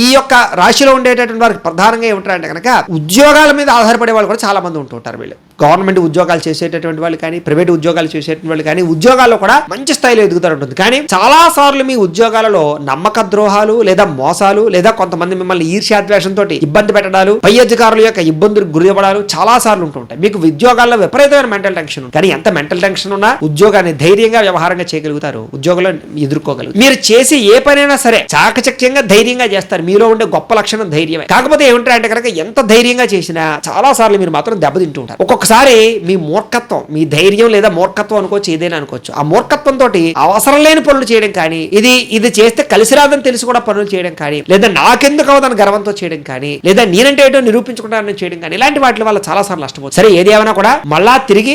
ఈ యొక్క రాశిలో ఉండేటటువంటి వారికి ప్రధానంగా ఏమిటంటే కనుక ఉద్యోగాల మీద ఆధారపడే వాళ్ళు కూడా చాలా మంది ఉంటూ ఉంటారు. వీళ్ళు గవర్నమెంట్ ఉద్యోగాలు చేసేటటువంటి వాళ్ళు కానీ, ప్రైవేట్ ఉద్యోగాలు చేసేటువంటి వాళ్ళు కానీ, ఉద్యోగాల్లో కూడా మంచి స్థాయిలో ఎదుగుతూ ఉంటుంది. కానీ చాలా సార్లు మీ ఉద్యోగాలలో నమ్మక ద్రోహాలు, లేదా మోసాలు, లేదా కొంతమంది మిమ్మల్ని ఈర్ష్యాద్వేషంతో ఇబ్బంది పెట్టడాలు, పై అధికారుల యొక్క ఇబ్బందులకు గురిపడాలు చాలా సార్లు ఉంటూ ఉంటాయి. మీకు ఉద్యోగాల్లో విపరీతమైన మెంటల్ టెన్షన్ ఉంది. కానీ ఎంత మెంటల్ టెన్షన్ ఉన్నా ఉద్యోగాన్ని ధైర్యంగా వ్యవహారంగా చేయగలుగుతారు. ఉద్యోగంలో ఎదుర్కోగలుగుతారు. మీరు చేసి ఏ పనైనా సరే చాకచక్యంగా ధైర్యంగా చేస్తారు. మీలో ఉండే గొప్ప లక్షణం ధైర్యమే. కాకపోతే ఏమిటంటే కనుక ఎంత ధైర్యంగా చేసినా చాలా సార్లు మీరు మాత్రం దెబ్బతింటూ ఉంటారు. ఒక్కొక్కసారి మీ మూర్ఖత్వం, మీ ధైర్యం లేదా మూర్ఖత్వం అనుకోవచ్చు, ఏదైనా అనుకోవచ్చు, ఆ మూర్ఖత్వంతో అవసరం లేని పనులు చేయడం కానీ, ఇది చేస్తే కలిసి రాదని తెలిసి కూడా పనులు చేయడం కానీ, లేదా నాకెందుకు అవదని గర్వంతో చేయడం కానీ, లేదా నేనంటే ఏంటో నిరూపించుకుంటానని చేయడం కానీ, ఇలాంటి వాటి వల్ల చాలా సార్లు నష్టపోతుంది. సరే ఏది ఏమైనా కూడా మళ్ళా తిరిగి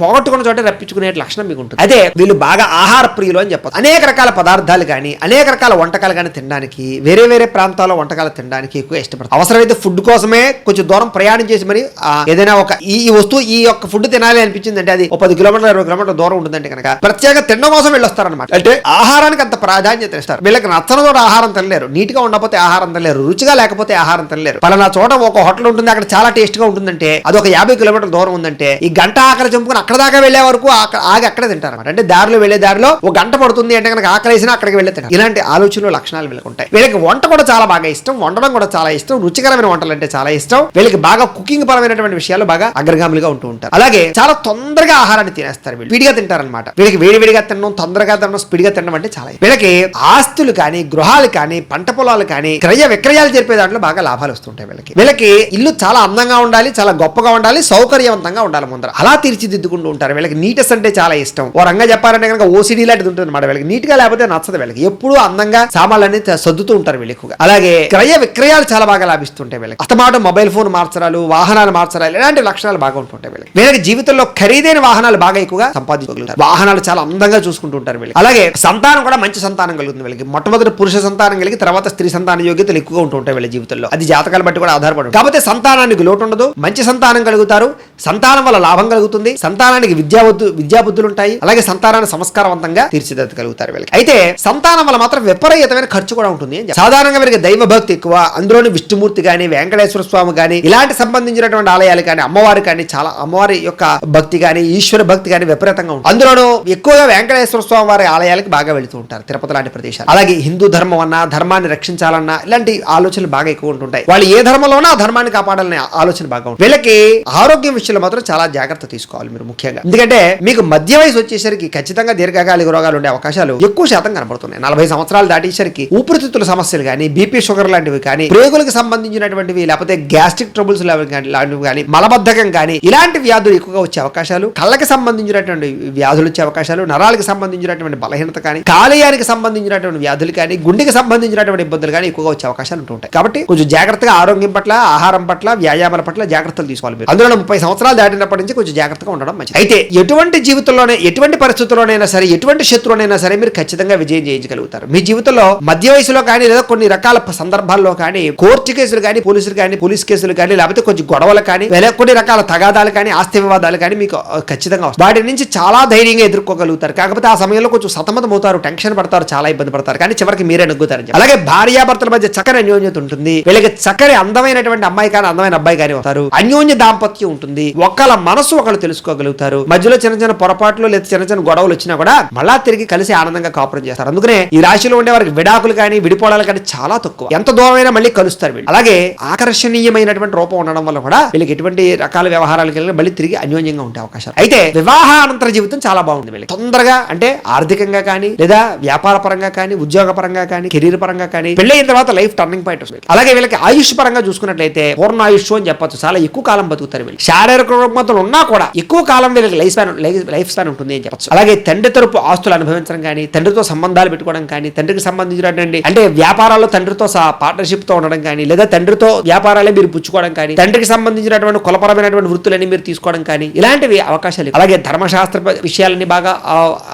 పోగొట్టుకున్న చోట రప్పించుకునే లక్షణం మీకు ఉంటుంది. అదే వీళ్ళు బాగా ఆహార ప్రియులు అని చెప్పచ్చు. అనేక రకాల పదార్థాలు కానీ, అనేక రకాల వంటకాలు కానీ తినడానికి, వేరే వేరే ప్రాంతాల్లో వంటకాలు తినడానికి ఎక్కువ ఇష్టపడతారు. అవసరమైతే ఫుడ్ కోసమే కొంచెం దూరం ప్రయాణం చేసి మరి ఏదైనా ఒక ఈ వస్తువు, ఈ యొక్క ఫుడ్ తినాలి అనిపించింది అంటే అది 10 కిలోమీటర్లు 20 కిలోమీటర్ల దూరం ఉంటుందంటే కనుక ప్రత్యేక తినడం కోసం వెళ్ళొస్తారనమాట. అంటే ఆహారానికి అంత ప్రాధాన్యత ఇస్తారు. వీళ్ళకి నచ్చని చోట ఆహారం తినలేరు, నీట్గా ఉండకపోతే ఆహారం తినలేరు, రుచిగా లేకపోతే ఆహారం తినలేరు. పలానా చోట ఒక హోటల్ ఉంటుంది, అక్కడ చాలా టేస్ట్ గా ఉంటుందంటే అది ఒక 50 కిలోమీటర్ల దూరం ఉందంటే ఈ గంట ఆకలి చంపుకుని అక్కడ దాకా వెళ్లే వరకు ఆగి అక్కడే తింటారన్నమాట. అంటే దారిలో వెళ్లే దారిలో ఒక గంట పడుతుంది అంటే కనుక ఆకలి వేసినా అక్కడికి వెళ్ళి తింటారు. ఇలాంటి ఆలోచనలు లక్షణాలు వీళ్ళకి ఉంటాయి. వీళ్ళకి వంట కూడా చాలా బాగా ఇష్టం, వండడం కూడా చాలా ఇష్టం, రుచికరమైన వంటలు అంటే చాలా ఇష్టం. వీళ్ళకి బాగా కుకింగ్ పరమైనటువంటి విషయాలు బాగా అగ్రగాములుగా ఉంటూ ఉంటారు. అలాగే చాలా తొందరగా ఆహారాన్ని తినేస్తారు. వీళ్ళు స్పీడ్గా తింటారనమాట. వీళ్ళకి వేడివేడిగా తినడం, తొందరగా తినడం, స్పీడ్గా తినడం అంటే చాలా. వీళ్ళకి ఆస్తులు కానీ, గృహాలు కానీ, పంట పొలాలు కానీ, క్రయ విక్రయాలు జరిపే దాంట్లో బాగా లాభాలు వస్తుంటాయి. వీళ్ళకి ఇల్లు చాలా అందంగా ఉండాలి, చాలా గొప్పగా ఉండాలి, సౌకర్యవంతంగా ఉండాలి ముందర. అలా తీర్చిదిద్దుకుంటూ ఉంటారు. వీళ్ళకి నీట్నెస్ అంటే చాలా ఇష్టం. ఓ రంగా చెప్పాలంటే కనుక ఓసిడీ లాంటిది ఉంటుంది అనమాట. వీళ్ళకి నీట్ గా లేకపోతే నచ్చదు. వీళ్ళకి ఎప్పుడూ అందంగా సామాన్లన్నీ సర్దుతూ ఉంటారు వీళ్ళు ఎక్కువగా. అలాగే క్రయ విక్రయాలు చాలా బాగా లాభిస్తుంటాయి. వీళ్ళకి అస్తమాట మొబైల్ ఫోన్ మార్చడాలు, వాహనాలు మార్చడాలు, ఇలాంటి లక్షణాలు బాగా ఉంటుంటాయి. వీళ్ళకి జీవితంలో ఖరీదైన వాహనాలు బాగా ఎక్కువగా సంపాదించగలుగుతారు. వాహనాలు చాలా అందంగా చూసుకుంటూ ఉంటారు వీళ్ళు. అలాగే సంతానం కూడా మంచి సంతానం కలుగుతుంది వీళ్ళకి. మొట్టమొదటి పురుష సంతానం కలిగి తర్వాత స్త్రీ సంతాన యోగ్యతలు ఎక్కువగా ఉంటూ ఉంటాయి వీళ్ళ జీవితంలో. అది జాతకాలు బట్టి కూడా ఆధారపడి. కాకపోతే సంతానానికి లోటు ఉండదు, మంచి సంతానం కలుగుతారు, సంతానం వల్ల లాభం కలుగుతుంది, సంతానానికి విద్యాబుద్ధులు ఉంటాయి, అలాగే సంతానాన్ని సంస్కారవంతంగా తీర్చిదిద్దగలుగుతారు వీళ్ళకి. అయితే సంతానం వల్ల మాత్రం విపరీతమైన ఖర్చు కూడా ఉంటుంది. సాధారణంగా వీరికి దైవ భక్తి ఎక్కువ. అందులోని విష్ణుమూర్తి గాని, వెంకటేశ్వర స్వామి గాని, ఇలాంటి సంబంధించినటువంటి ఆలయాలు కానీ, అమ్మవారు కానీ, చాలా అమ్మవారి యొక్క భక్తి కానీ, ఈశ్వర భక్తి కానీ విపరీతంగా ఉంటుంది. అందులోనూ ఎక్కువగా వెంకటేశ్వర స్వామి వారి ఆలయాలకు బాగా వెళుతూ ఉంటారు, తిరుపతి లాంటి ప్రదేశాలు. అలాగే హిందూ ధర్మం అన్నా, ధర్మాన్ని రక్షించాలన్నా ఇలాంటి ఆలోచనలు బాగా ఎక్కువ ఉంటుంటాయి. వాళ్ళు ఏ ధర్మంలోనూ ఆ ధర్మాన్ని కాపాడాలనే ఆలోచన బాగా ఉంటుంది. వీళ్ళకి ఆరోగ్యం విషయంలో మాత్రం చాలా జాగ్రత్త తీసుకోవాలి మీరు ముఖ్యంగా. ఎందుకంటే మీకు మధ్య వయసు వచ్చేసరికి ఖచ్చితంగా దీర్ఘకాలిక రోగాలు ఉండే అవకాశాలు ఎక్కువ ఎక్కువ శాతం కనబడుతున్నాయి. 40 సంవత్సరాలు దాటేసరికి ఊపిరితిత్తుల సమస్యలు కానీ, బీపీ షుగర్ లాంటివి కానీ, ప్రేగులకు సంబంధించినటువంటివి, లేకపోతే గ్యాస్ట్రిక్ ట్రబుల్స్ లాంటివి కానీ, మలబద్ధకం కానీ, ఇలాంటి వ్యాధులు ఎక్కువగా వచ్చే అవకాశాలు, కళ్ళకి సంబంధించినటువంటి వ్యాధులు వచ్చే అవకాశాలు, నరాలకు సంబంధించినటువంటి బలహీనత కానీ, కాలేయానికి సంబంధించినటువంటి వ్యాధులు కానీ, గుండెకి సంబంధించినటువంటి ఇబ్బందులు కానీ ఎక్కువగా వచ్చే అవకాశాలు ఉంటుంటాయి. కాబట్టి కొంచెం జాగ్రత్తగా ఆరోగ్యం పట్ల, ఆహారం పట్ల, వ్యాయామాల పట్ల జాగ్రత్తలు తీసుకోవాలి మీరు. అందులో 30 సంవత్సరాలు దాటినప్పటి నుంచి కొంచెం జాగ్రత్తగా ఉండడం మంచిది. అయితే ఎటువంటి జీవితంలోనే, ఎటువంటి పరిస్థితుల్లోనైనా సరే, ఎటువంటి శత్రువునైనా సరే మీరు ఖచ్చితంగా విజయం చేయించగలుగుతారు. మీ జీవితంలో మధ్య వయసులో కానీ, లేదా కొన్ని రకాల సందర్భాల్లో కానీ, కోర్టు కేసులు కానీ, పోలీస్ కేసులు కానీ, లేకపోతే కొంచెం గొడవలు కానీ, కొన్ని రకాల తగాదాలు కానీ, ఆస్తి వివాదాలు కానీ మీకు ఖచ్చితంగా వస్తాయి. వాటి నుంచి చాలా ధైర్యంగా ఎదుర్కోగలుగుతారు. కాకపోతే ఆ సమయంలో కొంచెం సతమతం అవుతారు, టెన్షన్ పడతారు, చాలా ఇబ్బంది పడతారు, కానీ చివరికి మీరే నెగ్గుతారు. అలాగే భార్యాభర్తల మధ్య చక్కని అన్యోన్యత ఉంటుంది. వీళ్ళకి చక్కని అందమైనటువంటి అమ్మాయి కానీ, అందమైన అబ్బాయి కానీ అవుతారు. అన్యోన్య దాంపత్యం ఉంటుంది. ఒకళ్ళ మనసు ఒకళ్ళు తెలుసుకోగలుగుతారు. మధ్యలో చిన్న చిన్న పొరపాట్లు లేదా చిన్న చిన్న గొడవలు వచ్చినా కూడా మళ్ళా తిరిగి కలిసి ఆనందంగా కాపురం చేస్తారు. అందుకనే ఈ రాశిలో ఉండే వారికి విడాకులు కానీ, విడిపోవడాలు కానీ చాలా తక్కువ. ఎంత దూరమైనా మళ్ళీ కలుస్తారు వీళ్ళు. అలాగే ఆకర్షణీయమైనటువంటి రూపం ఉండడం వల్ల కూడా వీళ్ళకి ఎటువంటి రకాల వ్యవహారాలకు వెళ్ళినా మళ్ళీ తిరిగి అన్యోన్యంగా ఉండే అవకాశాలు. అయితే వివాహానంతర జీవితం చాలా బాగుంది వీళ్ళకి. తొందరగా అంటే ఆర్థికంగా కానీ, లేదా వ్యాపార పరంగా కానీ, ఉద్యోగ పరంగా కానీ, కెరీర్ పరంగా కానీ, పెళ్ళైన తర్వాత లైఫ్ టర్నింగ్ పాయింట్ వస్తుంది. అలాగే వీళ్ళకి ఆయుష్ పరంగా చూసుకున్నట్లయితే పూర్ణ ఆయుష్ అని చెప్పొచ్చు. చాలా ఎక్కువ కాలం బతుకుతారు వీళ్ళు. శారీరక రుగ్మతలు ఉన్నా కూడా ఎక్కువ కాలం వీళ్ళకి లైఫ్ స్పాన్ ఉంటుంది అని చెప్పొచ్చు. అలాగే తండ్రి తరపు ఆస్తులు అనుభవించడం కానీ, తండ్రితో సంబంధాలు పెట్టుకోవడం కానీ, తండ్రికి సంబంధించినటువంటి అంటే వ్యాపారాల్లో తండ్రితో పార్ట్నర్షిప్ తో ఉండడం కానీ, లేదా తండ్రితో వ్యాపారాలే మీరు పుచ్చుకోవడం కానీ, తండ్రికి సంబంధించినటువంటి కులపరమైనటువంటి వృత్తులన్నీ మీరు తీసుకోవడం కానీ, ఇలాంటివి అవకాశాలు. అలాగే ధర్మశాస్త్ర విషయాలన్నీ బాగా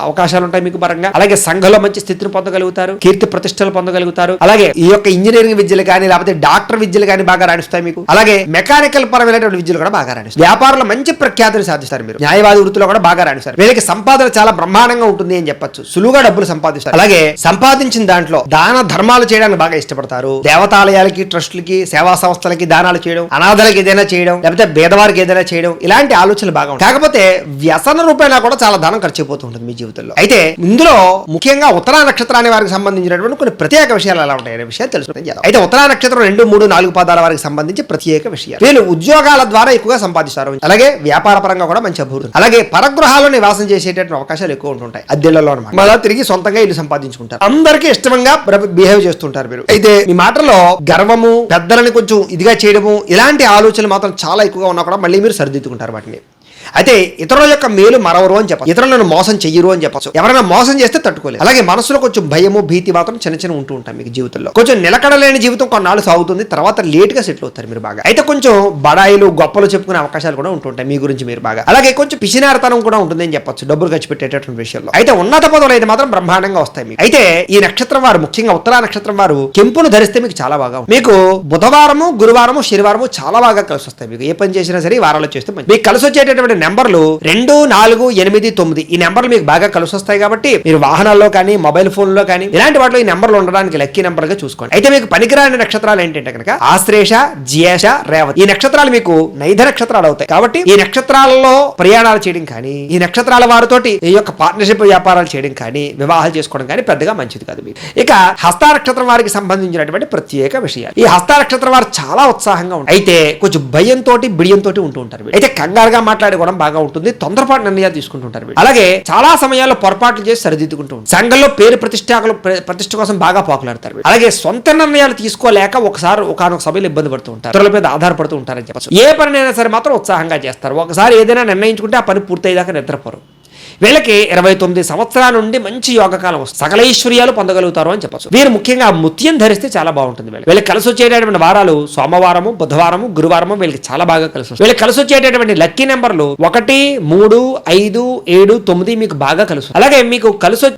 అవకాశాలు ఉంటాయి మీకు పరంగా. అలాగే సంఘంలో మంచి స్థితిని పొందగలుగుతారు, కీర్తి ప్రతిష్టలు పొందగలుగుతారు. అలాగే ఈ యొక్క ఇంజనీరింగ్ విద్యలు కానీ, లేకపోతే డాక్టర్ విద్యలు కానీ బాగా రాణిస్తాయి మీకు. అలాగే మెకానికల్ పరమైనటువంటి విద్యలు కూడా బాగా రాణిస్తారు. వ్యాపారంలో మంచి ప్రఖ్యాతిని సాధిస్తారు మీరు. న్యాయవాది వృత్తిలో కూడా బాగా రాణిస్తారు. వీళ్ళకి సంపాదన చాలా బ్రహ్మాండంగా ఉంటుంది అని చెప్పొచ్చు. సులువుగా డబ్బులు సంపాదిస్తారు. అలాగే సంపాదించిన దాంట్లో దాన ధర్మాలు చేయడానికి బాగా ఇష్టపడతారు. దేవతాలయాలకి, ట్రస్టులకి, సేవా సంస్థలకి దానాలు చేయడం, అనాథలకి ఏదైనా చేయడం, లేకపోతే పేదవారికి ఏదైనా చేయడం, ఇలాంటి ఆలోచనలు బాగా ఉంటాయి. కాకపోతే వ్యసన రూపేణా కూడా చాలా ధనం ఖర్చు అయిపోతూ ఉంటుంది మీ జీవితంలో. అయితే ఇందులో ముఖ్యంగా ఉత్తరా నక్షత్రాన్ని వారికి సంబంధించినటువంటి కొన్ని ప్రత్యేక విషయాలు ఎలా ఉంటాయనే విషయాలు తెలుసుకుంటాం. అయితే ఉత్తరా నక్షత్రం 2, 3, 4 పాదాల వారికి సంబంధించి ప్రత్యేక విషయాలు. వీళ్ళు ఉద్యోగాల ద్వారా ఎక్కువగా సంపాదిస్తారు. అలాగే వ్యాపార పరంగా కూడా మంచి అభివృద్ధి. అలాగే పరగృహాల్లో నివాసం చేసేటటువంటి అవకాశాలు ఎక్కువ ఉంటుంటాయి. అద్దెళ్లలో అనమాట. మళ్ళీ తిరిగి సొంతంగా ఇల్లు సంపాదించుకుంటారు. అందరికీ ఇష్టంగా బిహేవ్ చేస్తుంటారు మీరు. అయితే మీ మాటల్లో గర్వము, పెద్దలని కొంచెం ఇదిగా చేయడము, ఇలాంటి ఆలోచనలు మాత్రం చాలా ఎక్కువగా ఉన్నా కూడా మళ్ళీ మీరు సరిదిద్దుకుంటారు వాటిని. అయితే ఇతరుల యొక్క మేలు మరవరు అని చెప్పచ్చు. ఇతరులను మోసం చెయ్యరు అని చెప్పచ్చు. ఎవరైనా మోసం చేస్తే తట్టుకోలేదు. అలాగే మనసులో కొంచెం భయము, భీతి మాత్రం చిన్న ఉంటూ ఉంటాయి మీకు జీవితంలో. కొంచెం నిలకడలేని జీవితం కొన్నాళ్ళు సాగుతుంది. తర్వాత లేట్ గా సెటిల్ అవుతారు మీరు బాగా. అయితే కొంచెం బడాయిలు, గొప్పలు చెప్పుకునే అవకాశాలు కూడా ఉంటుంటాయి మీ గురించి మీరు బాగా. అలాగే కొంచెం పిసినారతనం కూడా ఉంటుంది అని చెప్పచ్చు డబ్బులు ఖర్చు పెట్టేటటువంటి విషయంలో. అయితే ఉన్నత పదవులు అయితే మాత్రం బ్రహ్మాండంగా వస్తాయి మీకు. అయితే ఈ నక్షత్రం వారు, ముఖ్యంగా ఉత్తరా నక్షత్రం వారు కెంపును ధరిస్తే మీకు చాలా బాగా ఉంటుంది. మీకు బుధవారము, గురువారము, శనివారము చాలా బాగా కలిసి వస్తాయి. మీకు ఏ పని చేసినా సరే వారాలు చేస్తే మీకు కలిసి వచ్చేటటువంటి నెంబర్లు 2, 4, 8, 9 ఈ నెంబర్లు మీకు బాగా కలిసి వస్తాయి. కాబట్టి మీరు వాహనాల్లో కానీ, మొబైల్ ఫోన్ లో కానీ, ఇలాంటి వాటిలో ఈ నెంబర్లు ఉండడానికి లక్కీ నెంబర్ గా చూసుకోండి. అయితే మీకు పనికిరాని నక్షత్రాలు ఏంటంటే కనుక ఆశ్లేష, జ్యేష, రేవతి. ఈ నక్షత్రాలు మీకు నైధ నక్షత్రాలు అవుతాయి. కాబట్టి ఈ నక్షత్రాలలో ప్రయాణాలు చేయడం కానీ, ఈ నక్షత్రాల వారితోటి ఈ యొక్క పార్ట్నర్షిప్ వ్యాపారాలు చేయడం కానీ, వివాహాలు చేసుకోవడం కానీ పెద్దగా మంచిది కాదు మీకు. ఇక హస్త నక్షత్రం వారికి సంబంధించినటువంటి ప్రత్యేక విషయాలు. ఈ హస్త నక్షత్రం వారు చాలా ఉత్సాహంగా ఉంటారు. అయితే కొంచెం భయంతో, బిడియంతో ఉంటూ ఉంటారు. అయితే కంగారుగా మాట్లాడుకోవడం బాగా ఉంటుంది. తొందరపాటు నిర్ణయాలు తీసుకుంటుంటారు. అలాగే చాలా సమయాల్లో పొరపాట్లు చేసి సరిదిద్దుకుంటూ ఉంటారు. సంఘంలో పేరు ప్రతిష్ట కోసం బాగా పాకులాడతారు. అలాగే సొంత నిర్ణయాలు తీసుకోలేక ఒకసారి ఒకనొక సభలో ఇబ్బంది పడుతూ ఉంటారు. ఇతరుల మీద ఆధారపడుతూ ఉంటారని చెప్పచ్చు. ఏ పనినైనా సరే మాత్రం ఉత్సాహంగా చేస్తారు. ఒకసారి ఏదైనా నిర్ణయించుకుంటే ఆ పని పూర్తయ్యేదాకా నిద్రపోరు. వీళ్ళకి 29 సంవత్సరాల నుండి మంచి యోగకాలం వస్తుంది. సకల ఐశ్వర్యాలు పొందగలుగుతారు అని చెప్పచ్చు. వీరు ముఖ్యంగా ముత్యం ధరిస్తే చాలా బాగుంటుంది. వీళ్ళకి కలిసి వచ్చేటటువంటి వారాలు సోమవారము, బుధవారము, గురువారము వీళ్ళకి చాలా బాగా కలిసి వస్తుంది. వీళ్ళకి కలిసి వచ్చేటటువంటి లక్కీ నెంబర్లు 1, 3, 5, 7, 9 మీకు బాగా కలుసు. అలాగే మీకు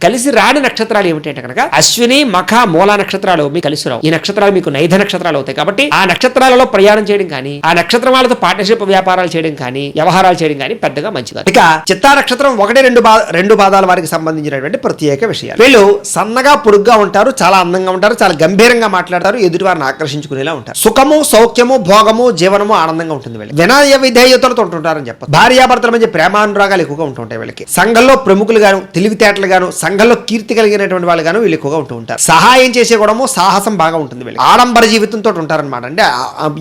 కలిసి రాని నక్షత్రాలు ఏమిటంటే కనుక అశ్విని, మఖ, మూల నక్షత్రాలు మీకు కలిసి రావు. ఈ నక్షత్రాలు మీకు నైధ నక్షత్రాలు అవుతాయి. కాబట్టి ఆ నక్షత్రాలలో ప్రయాణం చేయడం కానీ, ఆ నక్షత్రం వాళ్ళతో పార్ట్నర్షిప్ వ్యాపారాలు చేయడం కానీ, వ్యవహారాలు చేయడం కానీ పెద్దగా మంచిది. ఇక చిత్తా నక్షత్రం 1, 2 పాదాల వారికి సంబంధించినటువంటి ప్రత్యేక విషయాలు. వీళ్ళు సన్నగా, పొడుగ్గా ఉంటారు, చాలా అందంగా ఉంటారు, చాలా గంభీరంగా మాట్లాడతారు, ఎదుటి వారిని ఆకర్షించుకునేలా ఉంటారు. సుఖము, సౌఖ్యము, భోగము, జీవనము ఆనందంగా ఉంటుంది. వీళ్ళు వినయ విధేయతలతో ఉంటుంటారని చెప్పారు. భార్యాభర్తల మధ్య ప్రేమానురాగాలు ఎక్కువగా ఉంటుంటాయి వీళ్ళకి. సంఘంలో ప్రముఖులు గాను, తెలివితేటలు గాను, సంఘంలో కీర్తి కలిగినటువంటి వాళ్ళు గాను వీళ్ళు ఎక్కువగా ఉంటూ ఉంటారు. సహాయం చేసే గుణము, సాహసం బాగా ఉంటుంది వీళ్ళు. ఆడంబర జీవితంతో ఉంటారనమాట. అంటే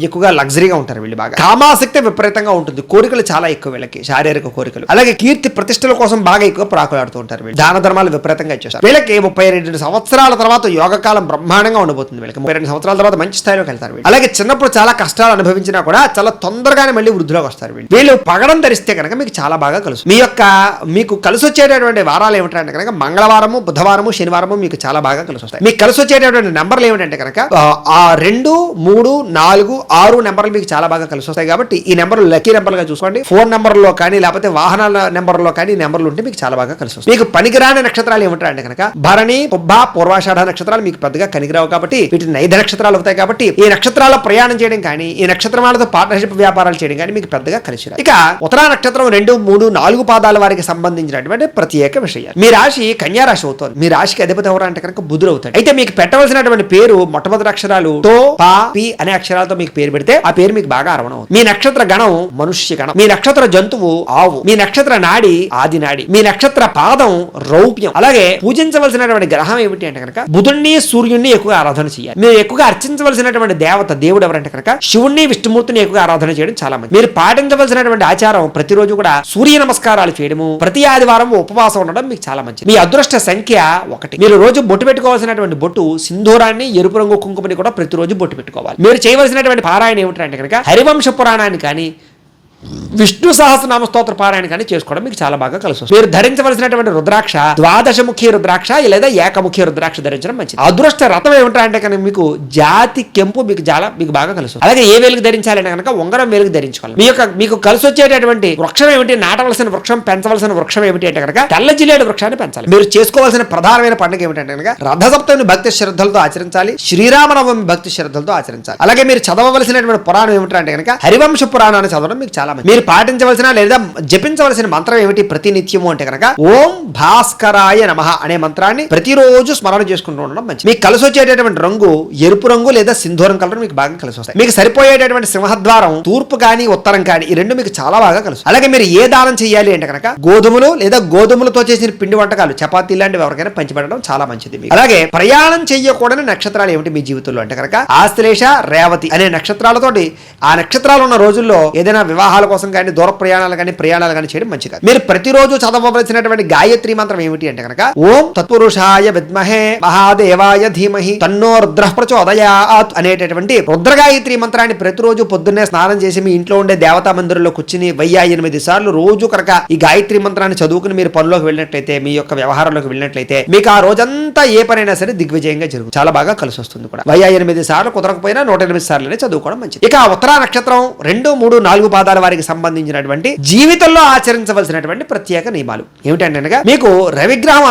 ఎక్కువగా లగ్జరీగా ఉంటారు వీళ్ళు బాగా. కామాసక్తి విపరీతంగా ఉంటుంది. కోరికలు చాలా ఎక్కువ వీళ్ళకి, శారీరక కోరికలు. అలాగే కీర్తి ప్రతిష్టల కోసం కోసం బాగా ఎక్కువ ప్రాకులాడుతూ ఉంటారు. వీళ్ళు దాన ధర్మాలు విపరీతంగా ఇచ్చేస్తారు. వీళ్ళకి 32 సంవత్సరాల తర్వాత యోగకాలం బ్రహ్మాండంగా ఉండబోతుంది. వీళ్ళకి 32 సంవత్సరాల తర్వాత మంచి స్థాయిలోకి వెళ్తారు. అలాగే చిన్నప్పుడు చాలా కష్టాలు అనుభవించినా కూడా చాలా తొందరగానే మళ్ళీ వృద్ధిలోకి వస్తారు. వీళ్ళు పగడం ధరిస్తే కనుక మీకు చాలా బాగా కలుసు. మీకు కలిసి వచ్చేటటువంటి వారాలు ఏమిటంటే కనుక మంగళవారము, బుధవారము, శనివారము మీకు చాలా బాగా కలిసి వస్తాయి. మీకు కలిసి వచ్చేటటువంటి నెంబర్లు ఏమిటంటే కనుక 2, 3, 4, 6 నెంబర్లు మీకు చాలా బాగా కలిసి వస్తాయి. కాబట్టి ఈ నెంబర్లు లక్కీ నెంబర్లుగా చూసుకోండి. ఫోన్ నెంబర్లో కానీ లేకపోతే వాహనాల నెంబర్లో కానీ ఈ నెంబర్లు ఉంటే మీకు చాలా బాగా కలిసి వస్తాయి. మీకు పనికిరాని నక్షత్రాలు ఏమిటంటే కనుక భరణి, పుబ్బ, పూర్వాషాఢ నక్షత్రాలు మీకు పెద్దగా కనికిరావు. కాబట్టి వీటిని 5 నక్షత్రాలు అవుతాయి. కాబట్టి ఈ నక్షత్రాల్లో ప్రయాణం చేయడం కానీ ఈ నక్షత్రాలతో పార్ట్నర్షిప్ వ్యాపారాలు చేయడం కానీ మీకు పెద్దగా కలిసి రాదు. ఇక ఉత్తరా నక్షత్రం 2, 3, 4 పాదాల వారికి సంబంధించినటువంటి ప్రత్యేక విషయాలు. మీ రాశి కన్యా రాశి అవుతుంది. మీ రాశికి అధిపతి ఎవరు అంటే కనుక బుధుడు అవుతాడు. అయితే మీకు పెట్టవలసినటువంటి పేరు మొట్టమొదటి అక్షరాలు తో, పా, పి అనే అక్షరాలతో మీకు పేరు పెడితే ఆ పేరు మీకు బాగా అరవణం అవుతుంది. మీ నక్షత్ర గణం మనుష్య గణం. మీ నక్షత్ర జంతువు ఆవు. మీ నక్షత్ర నాడి ఆది నాడి. మీ నక్షత్ర పాదం రౌప్యం. అలాగే పూజించవలసినటువంటి గ్రహం ఏమిటి అంటే కనుక బుధుణ్ణి, సూర్యుడిని ఎక్కువగా ఆరాధన చేయాలి. మీరు ఎక్కువగా అర్చించవలసినటువంటి దేవత దేవుడు ఎవరంటే కనుక శివుణ్ణి, విష్ణుమూర్తిని ఎక్కువగా ఆరాధన చేయడం చాలా మంది. మీరు పాటించవలసినటువంటి ఆచారం ప్రతిరోజు కూడా సూర్య నమస్కారాలు చేయడము, ప్రతి ఆదివారం ఉపవాసం ఉండడం మీకు చాలా మంచిది. మీ అదృష్ట సంఖ్య 1. మీరు రోజు బొట్టు పెట్టుకోవాల్సినటువంటి బొట్టు సింధూరాన్ని, ఎరుపు రంగు కుంకుమని కూడా ప్రతిరోజు బొట్టు పెట్టుకోవాలి. మీరు చేయవలసినటువంటి పారాయణ ఏమిటంటే కనుక హరివంశ పురాణాన్ని కానీ విష్ణు సహస్రనామ స్తోత్ర పారాయణ కానీ చేసుకోవడం మీకు చాలా బాగా కలిసి వస్తుంది. మీరు ధరించవలసినటువంటి రుద్రాక్ష ద్వాదశముఖి రుద్రాక్ష లేదా ఏకముఖి రుద్రాక్ష ధరించడం మంచిది. అదృష్ట రథం ఏమిటంటే కనుక మీకు జాతి కెంపు మీకు బాగా కలిసి వస్తుంది. అలాగే ఏ వేలుకు ధరించాలంటే కనుక ఉంగరం వేలుకు ధరించుకోవాలి. మీకు కలిసి వచ్చేటటువంటి వృక్షం ఏమిటి, నాటవలసిన వృక్షం, పెంచవలసిన వృక్షం ఏమిటి అంటే కనుక తెల్ల జిల్లేడు వృక్షాన్ని పెంచాలి. మీరు చేసుకోవాల్సిన ప్రధానమైన పండుగ ఏమిటంటే కనుక రథసప్తమిని భక్తి శ్రద్ధలతో ఆచరించాలి. శ్రీరామనవమి భక్తి శ్రద్ధలతో ఆచరించాలి. అలాగే మీరు చదవవలసినటువంటి పురాణం ఏమిటంటే కనుక హరివంశ పురాణాన్ని చదవడం మీకు చాలా మీరు పాటించవలసిన లేదా జపించవలసిన మంత్రం ఏమిటి ప్రతినిత్యము అంటే కనుక ఓం భాస్కరాయ నమః అనే మంత్రాన్ని ప్రతిరోజు స్మరణ చేసుకుంటూ ఉండడం మంచిది. మీకు కలిసి వచ్చేటటువంటి రంగు ఎరుపు రంగు లేదా సింధూరం కలర్ మీకు బాగా కలిసి వస్తాయి. మీకు సరిపోయేటటువంటి సింహద్వారం తూర్పు కానీ ఉత్తరం కానీ ఈ రెండు మీకు చాలా బాగా కలిసి. అలాగే మీరు ఏ దానం చేయాలి అంటే కనుక గోధుమలు లేదా గోధుమలతో చేసిన పిండి వంటకాలు, చపాతీ లాంటివి ఎవరికైనా పంచిపెట్టడం చాలా మంచిది. అలాగే ప్రయాణం చేయకూడని నక్షత్రాలు ఏమిటి మీ జీవితంలో అంటే కనుక ఆశ్లేష, రేవతి అనే నక్షత్రాలతోటి ఆ నక్షత్రాలు ఉన్న రోజుల్లో ఏదైనా వివాహాల కోసం కానీ దూర ప్రయాణాలు కానీ చేయడం మంచిది. మీరు ప్రతిరోజు చదవవలసినటువంటి గాయత్రి మంత్రం ఏమిటి అంటే కనుక ఓం తత్పురుషాయ విద్మహే మహాదేవాయ ధీమహి తన్నో రుద్రః ప్రచోదయాత్ అనేటటువంటి రుద్ర గాయత్రి మంత్రాన్ని ప్రతిరోజు పొద్దున్నే స్నానం చేసి మీ ఇంట్లో ఉండే దేవతా మందిరంలో కూర్చుని 8 సార్లు రోజు కనుక ఈ గాయత్రి మంత్రాన్ని చదువుకుని మీరు పనిలోకి వెళ్ళినట్లయితే, మీ యొక్క వ్యవహారంలోకి వెళ్ళినట్లయితే మీకు ఆ రోజంతా ఏ పనైనా సరే దిగ్విజయంగా జరుగుతుంది. చాలా బాగా కలిసి వస్తుంది కూడా. 8 సార్లు కుదరకపోయినా 108 సార్లు చదువుకోవడం మంచిది. ఇక ఉత్తరా నక్షత్రం 2, 3, 4 పాదాల వారికి సంబంధించినటువంటి జీవితంలో ఆచరించవలసినటువంటి ప్రత్యేక నియమాలు ఏమిటంటే మీకు రవిగ్రహం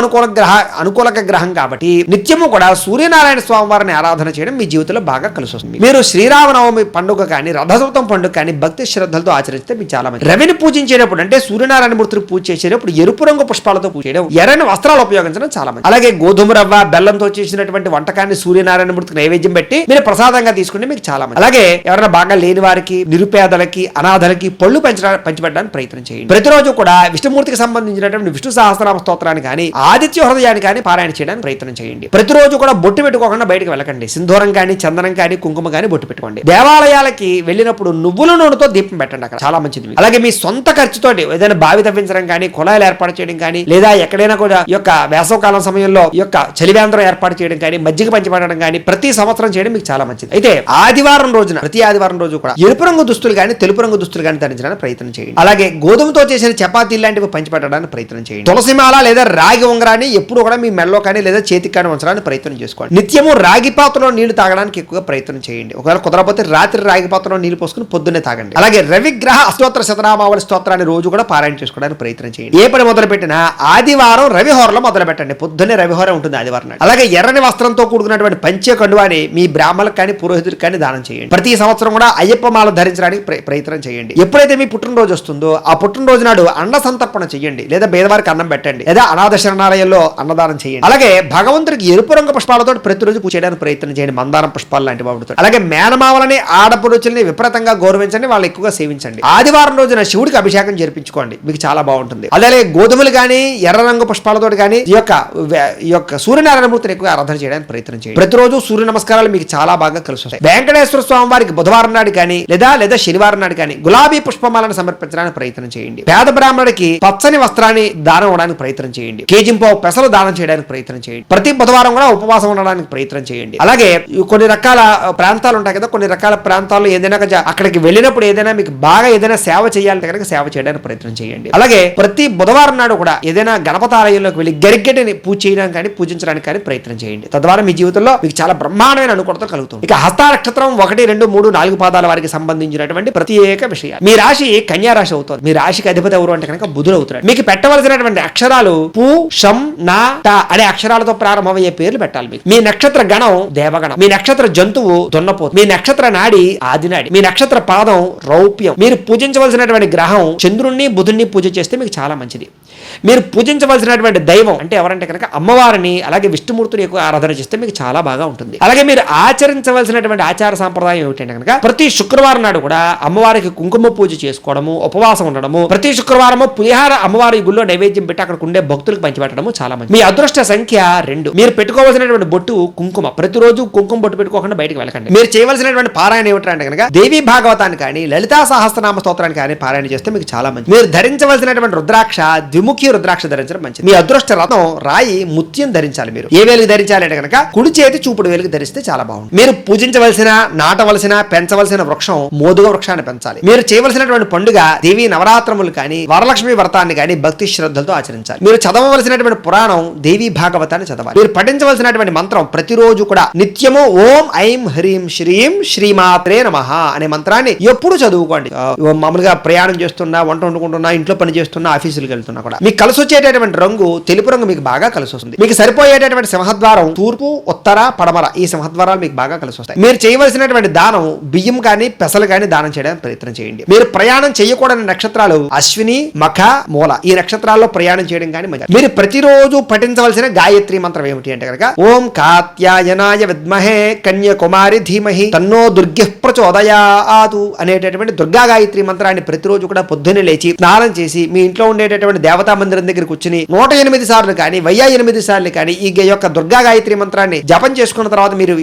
అనుకూలక గ్రహం కాబట్టి నిత్యము కూడా సూర్యనారాయణ స్వామి వారిని ఆరాధన చేయడం మీ జీవితంలో బాగా కలిసి వస్తుంది. మీరు శ్రీరామనవమి పండుగ కానీ రథసప్తం పండుగ కానీ భక్తి శ్రద్ధలతో ఆచరిస్తే మీకు చాలా మంచి. రవిని పూజించేటప్పుడు అంటే సూర్యనారాయణ మూర్తిని పూజ చేసేటప్పుడు ఎరుపు రంగు పుష్పాలతో పూజ చేయడం, ఎర్రని వస్త్రాలు ఉపయోగించడం చాలా మంచి. అలాగే గోధుమ రవ్వ, బెల్లంతో చేసినటువంటి వంటకాన్ని సూర్యనారాయణ మూర్తికి నైవేద్యం పెట్టి మీరు ప్రసాదంగా తీసుకుంటే మీకు చాలా మంచి. అలాగే ఎవరైనా బాగా లేని వారికి, నిరుపేదలకి, అనాథలకి పళ్ళు పంచిపెట్టడానికి ప్రయత్నం చేయండి. ప్రతిరోజు కూడా విష్ణుమూర్తికి సంబంధించినటువంటి విష్ణు సహస్రనామ స్తోత్రాన్ని కానీ ఆదిత్య హృదయాన్ని కానీ పారాయణ చేయడానికి ప్రయత్నం చేయండి. ప్రతిరోజు కూడా బొట్టు పెట్టుకోకుండా బయటకు వెళ్ళకండి. సింధూరం కానీ, చందనం కానీ, కుంకుమ కానీ బొట్టు పెట్టుకోండి. దేవాలయాలకి వెళ్ళినప్పుడు నువ్వుల నూనెతో దీపం పెట్టండి, అక్కడ చాలా మంచిది. అలాగే మీ సొంత ఖర్చుతో ఏదైనా బావి తవ్వించడం కానీ, కుళాయిలు ఏర్పాటు చేయడం కానీ, లేదా ఎక్కడైనా కూడా ఈ యొక్క వేసవకాలం సమయంలో ఈ యొక్క చలివేంద్రం ఏర్పాటు చేయడం కానీ, మజ్జిగ పంచిపెట్టడం కానీ ప్రతి సంవత్సరం చేయడం మీకు చాలా మంచిది. అయితే ఆదివారం రోజున ప్రతి ఆదివారం రోజు కూడా ఎరుపు రంగు దుస్తులు కానీ, తెలుపు రంగు దుస్తులు కానీ ధరించడానికి ప్రయత్నం చేయండి. అలాగే గోధుమతో చేసిన చపాతీ లాంటివి పంచిపెట్టడానికి ప్రయత్నం చేయండి. తులసిమాల లేదా రాగి ఉంగరాన్ని ఎప్పుడు కూడా మీ మెడలో కానీ లేదా చేతికి కానీ ఉంచడానికి ప్రయత్నం చేసుకోండి. నిత్యము రాగి పాత్రలో నీళ్లు తాగడానికి ఎక్కువగా ప్రయత్నం చేయండి. ఒకవేళ కుదరకపోతే రాత్రి రాగి పాత్రలో నీళ్లు పోసుకుని పొద్దున్నే తాగండి. అలాగే రవిగ్రహ అష్టోత్తర శతనామావళి స్తోత్రాన్ని రోజు కూడా పారాయణ చేసుకోవడానికి ప్రయత్నం చేయండి. ఏ పని మొదలు పెట్టినా ఆదివారం రవిహోరలో మొదలు పెట్టండి. పొద్దున్నే రవిహోర ఉంటుంది ఆదివారం నాడు. అలాగే ఎర్రని వస్త్రంతో కూడుకున్నటువంటి పంచే కండువాని మీ బ్రాహ్మణులకు కానీ పురోహితులకు కానీ దానం చేయండి. ప్రతి సంవత్సరం కూడా అయ్యప్ప మాల ధరించడానికి ప్రయత్నం చేయండి. ఎప్పుడైతే మీ పుట్టినరోజు వస్తుందో ఆ పుట్టినరోజు నాడు అన్న సంతర్పణ చేయండి, లేదా పేదవారికి అన్నం పెట్టండి, లేదా అనాథ శరణాలయంలో అన్నదానం చేయండి. అలాగే భగవంతుడికి ఎరుపు రంగు పుష్పాలతో ప్రతిరోజు పూజ చేయడానికి ప్రయత్నం చేయండి. మందారం పుష్పాలు లాంటి వాటితో. అలాగే మేనమావలని, ఆడపడుచుల్ని విపరీతంగా గౌరవించండి, వాళ్ళు ఎక్కువగా సేవించండి. ఆదివారం రోజున శివుడికి అభిషేకం జరిపించుకోండి, మీకు చాలా బాగుంటుంది. అలాగే గోధుమలు కానీ, ఎర్ర రంగు పుష్పాలతో కానీ ఈ యొక్క సూర్యనారాయణమూర్తిని ఎక్కువ ఆరాధన చేయడానికి ప్రయత్నం చేయండి. ప్రతిరోజు సూర్య నమస్కారాలు మీకు చాలా బాగా కలిసి వస్తాయి. వెంకటేశ్వర స్వామి వారికి బుధవారం నాడు కానీ లేదా శనివారం నాడు కానీ గులాబీ గులాబీ పుష్పమాలను సమర్పించడానికి ప్రయత్నం చేయండి. పేద బ్రాహ్మణుడికి పచ్చని వస్త్రాన్ని దానం ఇవ్వడానికి ప్రయత్నం చేయండి. కేజింపావు పెసలు దానం చేయడానికి ప్రయత్నం చేయండి. ప్రతి బుధవారం కూడా ఉపవాసం ఉండడానికి ప్రయత్నం చేయండి. అలాగే కొన్ని రకాల ప్రాంతాలు ఉంటాయి కదా, కొన్ని రకాల ప్రాంతాల్లో ఏదైనా అక్కడికి వెళ్ళినప్పుడు ఏదైనా మీకు బాగా ఏదైనా సేవ చేయాలంటే కనుక సేవ చేయడానికి ప్రయత్నం చేయండి. అలాగే ప్రతి బుధవారం నాడు కూడా ఏదైనా గణపతి ఆలయంలోకి వెళ్ళి గరిగెడ్డని పూజ చేయడానికి కానీ పూజించడానికి కానీ ప్రయత్నం చేయండి. తద్వారా మీ జీవితంలో మీకు చాలా బ్రహ్మాండమైన అనుకూలత కలుగుతుంది. ఇక హస్త నక్షత్రం 1, 2, 3, 4 పాదాల వారికి సంబంధించినటువంటి ప్రత్యేక విషయాలు. మీ రాశి కన్యా రాశి అవుతుంది. మీ రాశికి అధిపతి ఎవరు అంటే కనుక బుధుడు అవుతాడు. మీకు పెట్టవలసినటువంటి అక్షరాలు పు, షం, నా, ట అనే అక్షరాలతో ప్రారంభమయ్యే పేర్లు పెట్టాలి. మీకు మీ నక్షత్ర గణం దేవగణం, మీ నక్షత్ర జంతువు దున్నపోతు, మీ నక్షత్ర నాడి ఆదినాడి, మీ నక్షత్ర పాదం రౌప్యం. మీరు పూజించవలసినటువంటి గ్రహం చంద్రుణ్ణి బుధుణ్ణి పూజ చేస్తే మీకు చాలా మంచిది. మీరు పూజించవలసినటువంటి దైవం అంటే ఎవరంటే కనుక అమ్మవారిని, అలాగే విష్ణుమూర్తిని ఎక్కువ ఆరాధన చేస్తే మీకు చాలా బాగా ఉంటుంది. అలాగే మీరు ఆచరించవలసినటువంటి ఆచార సాంప్రదాయం ఏమిటంటే కనుక ప్రతి శుక్రవారం నాడు కూడా అమ్మవారికి కుంకుమ పూజ చేసుకోవడము, ఉపవాసం ఉండడము, ప్రతి శుక్రవారము పులిహార అమ్మవారి గుళ్ళో నైవేద్యం పెట్టి అక్కడ ఉండే భక్తులకు పంచిపెట్టడము చాలా మంది. మీ అదృష్ట సంఖ్య 2. మీరు పెట్టుకోవాల్సినటువంటి బొట్టు కుంకుమ. ప్రతిరోజు కుంకుమ బొట్టు పెట్టుకోకుండా బయటకు వెళ్ళకండి. మీరు చేయవలసినటువంటి పారాయణ ఏమిటంటే కనుక దేవీ భాగవతాన్ని కానీ లలితా సహస్రనామ స్తోత్రాన్ని కానీ పారాయణ చేస్తే మీకు చాలా మంచిది. మీరు ధరించవలసినటువంటి రుద్రాక్ష ద్విముఖి రుద్రాక్ష ధరించడం మంచిది. మీ అదృష్ట రత్నం రాయి ముత్యం ధరించాలి. మీరు ఏ వేలికి ధరించాలి అంటే కనుక కుడి చేతి చూపుడు వేలికి ధరిస్తే చాలా బాగుంటుంది. మీరు పూజించవలసిన, నాటవలసిన, పెంచవలసిన వృక్షం మోదుగ వృక్షాన్ని పెంచాలి. మీరు చేయవలసినటువంటి పండుగ దేవీ నవరాత్రములు కానీ వరలక్ష్మి వ్రతాన్ని కానీ భక్తి శ్రద్ధలతో ఆచరించాలి. మీరు చదవవలసినటువంటి పురాణం దేవీ భాగవతాన్ని చదవాలి. మీరు పఠించవలసినటువంటి మంత్రం ప్రతిరోజు కూడా నిత్యము ఓం ఐం హ్రీం శ్రీం శ్రీమాత్రే నమః అనే మంత్రాన్ని ఎప్పుడు చదువుకోండి. మామూలుగా ప్రయాణం చేస్తున్నా, వంట వండుకుంటున్నా, ఇంట్లో పని చేస్తున్నా, ఆఫీసులకు వెళ్తున్నా కూడా మీకు కలిసి వచ్చేటటువంటి రంగు తెలుపు రంగు మీకు బాగా కలిసి వస్తుంది. మీకు సరిపోయేటటువంటి సింహద్వారం తూర్పు, ఉత్తర, పడమర ఈ సింహద్వారాలు మీకు బాగా కలిసి వస్తాయి. మీరు చేయవలసినటువంటి దానం బియ్యం కానీ పెసలు కానీ దానం చేయడానికి ప్రయత్నం చేయండి. మీరు ప్రయాణం చేయకూడని నక్షత్రాలు అశ్విని, మఖ, మూల ఈ నక్షత్రాల్లో ప్రయాణం చేయడం కానీ మంచిది. మీరు ప్రతిరోజు పఠించవలసిన గాయత్రి మంత్రం ఏమిటి అంటే కనుక ఓం కాత్యాయనాయ విద్మహే కన్యాకుమారి ధీమహి తన్నో దుర్గః ప్రచోదయాతు అనేటటువంటి దుర్గా గాయత్రి మంత్రాన్ని ప్రతిరోజు కూడా పొద్దున్నే లేచి స్నానం చేసి మీ ఇంట్లో ఉండేటటువంటి దేవతా మందిరం దగ్గర కూర్చుని 108 సార్లు కానీ 1008 సార్లు కానీ ఈ యొక్క దుర్గా గాయత్రి మంత్రాన్ని జపం చేసుకున్న తర్వాత మీరు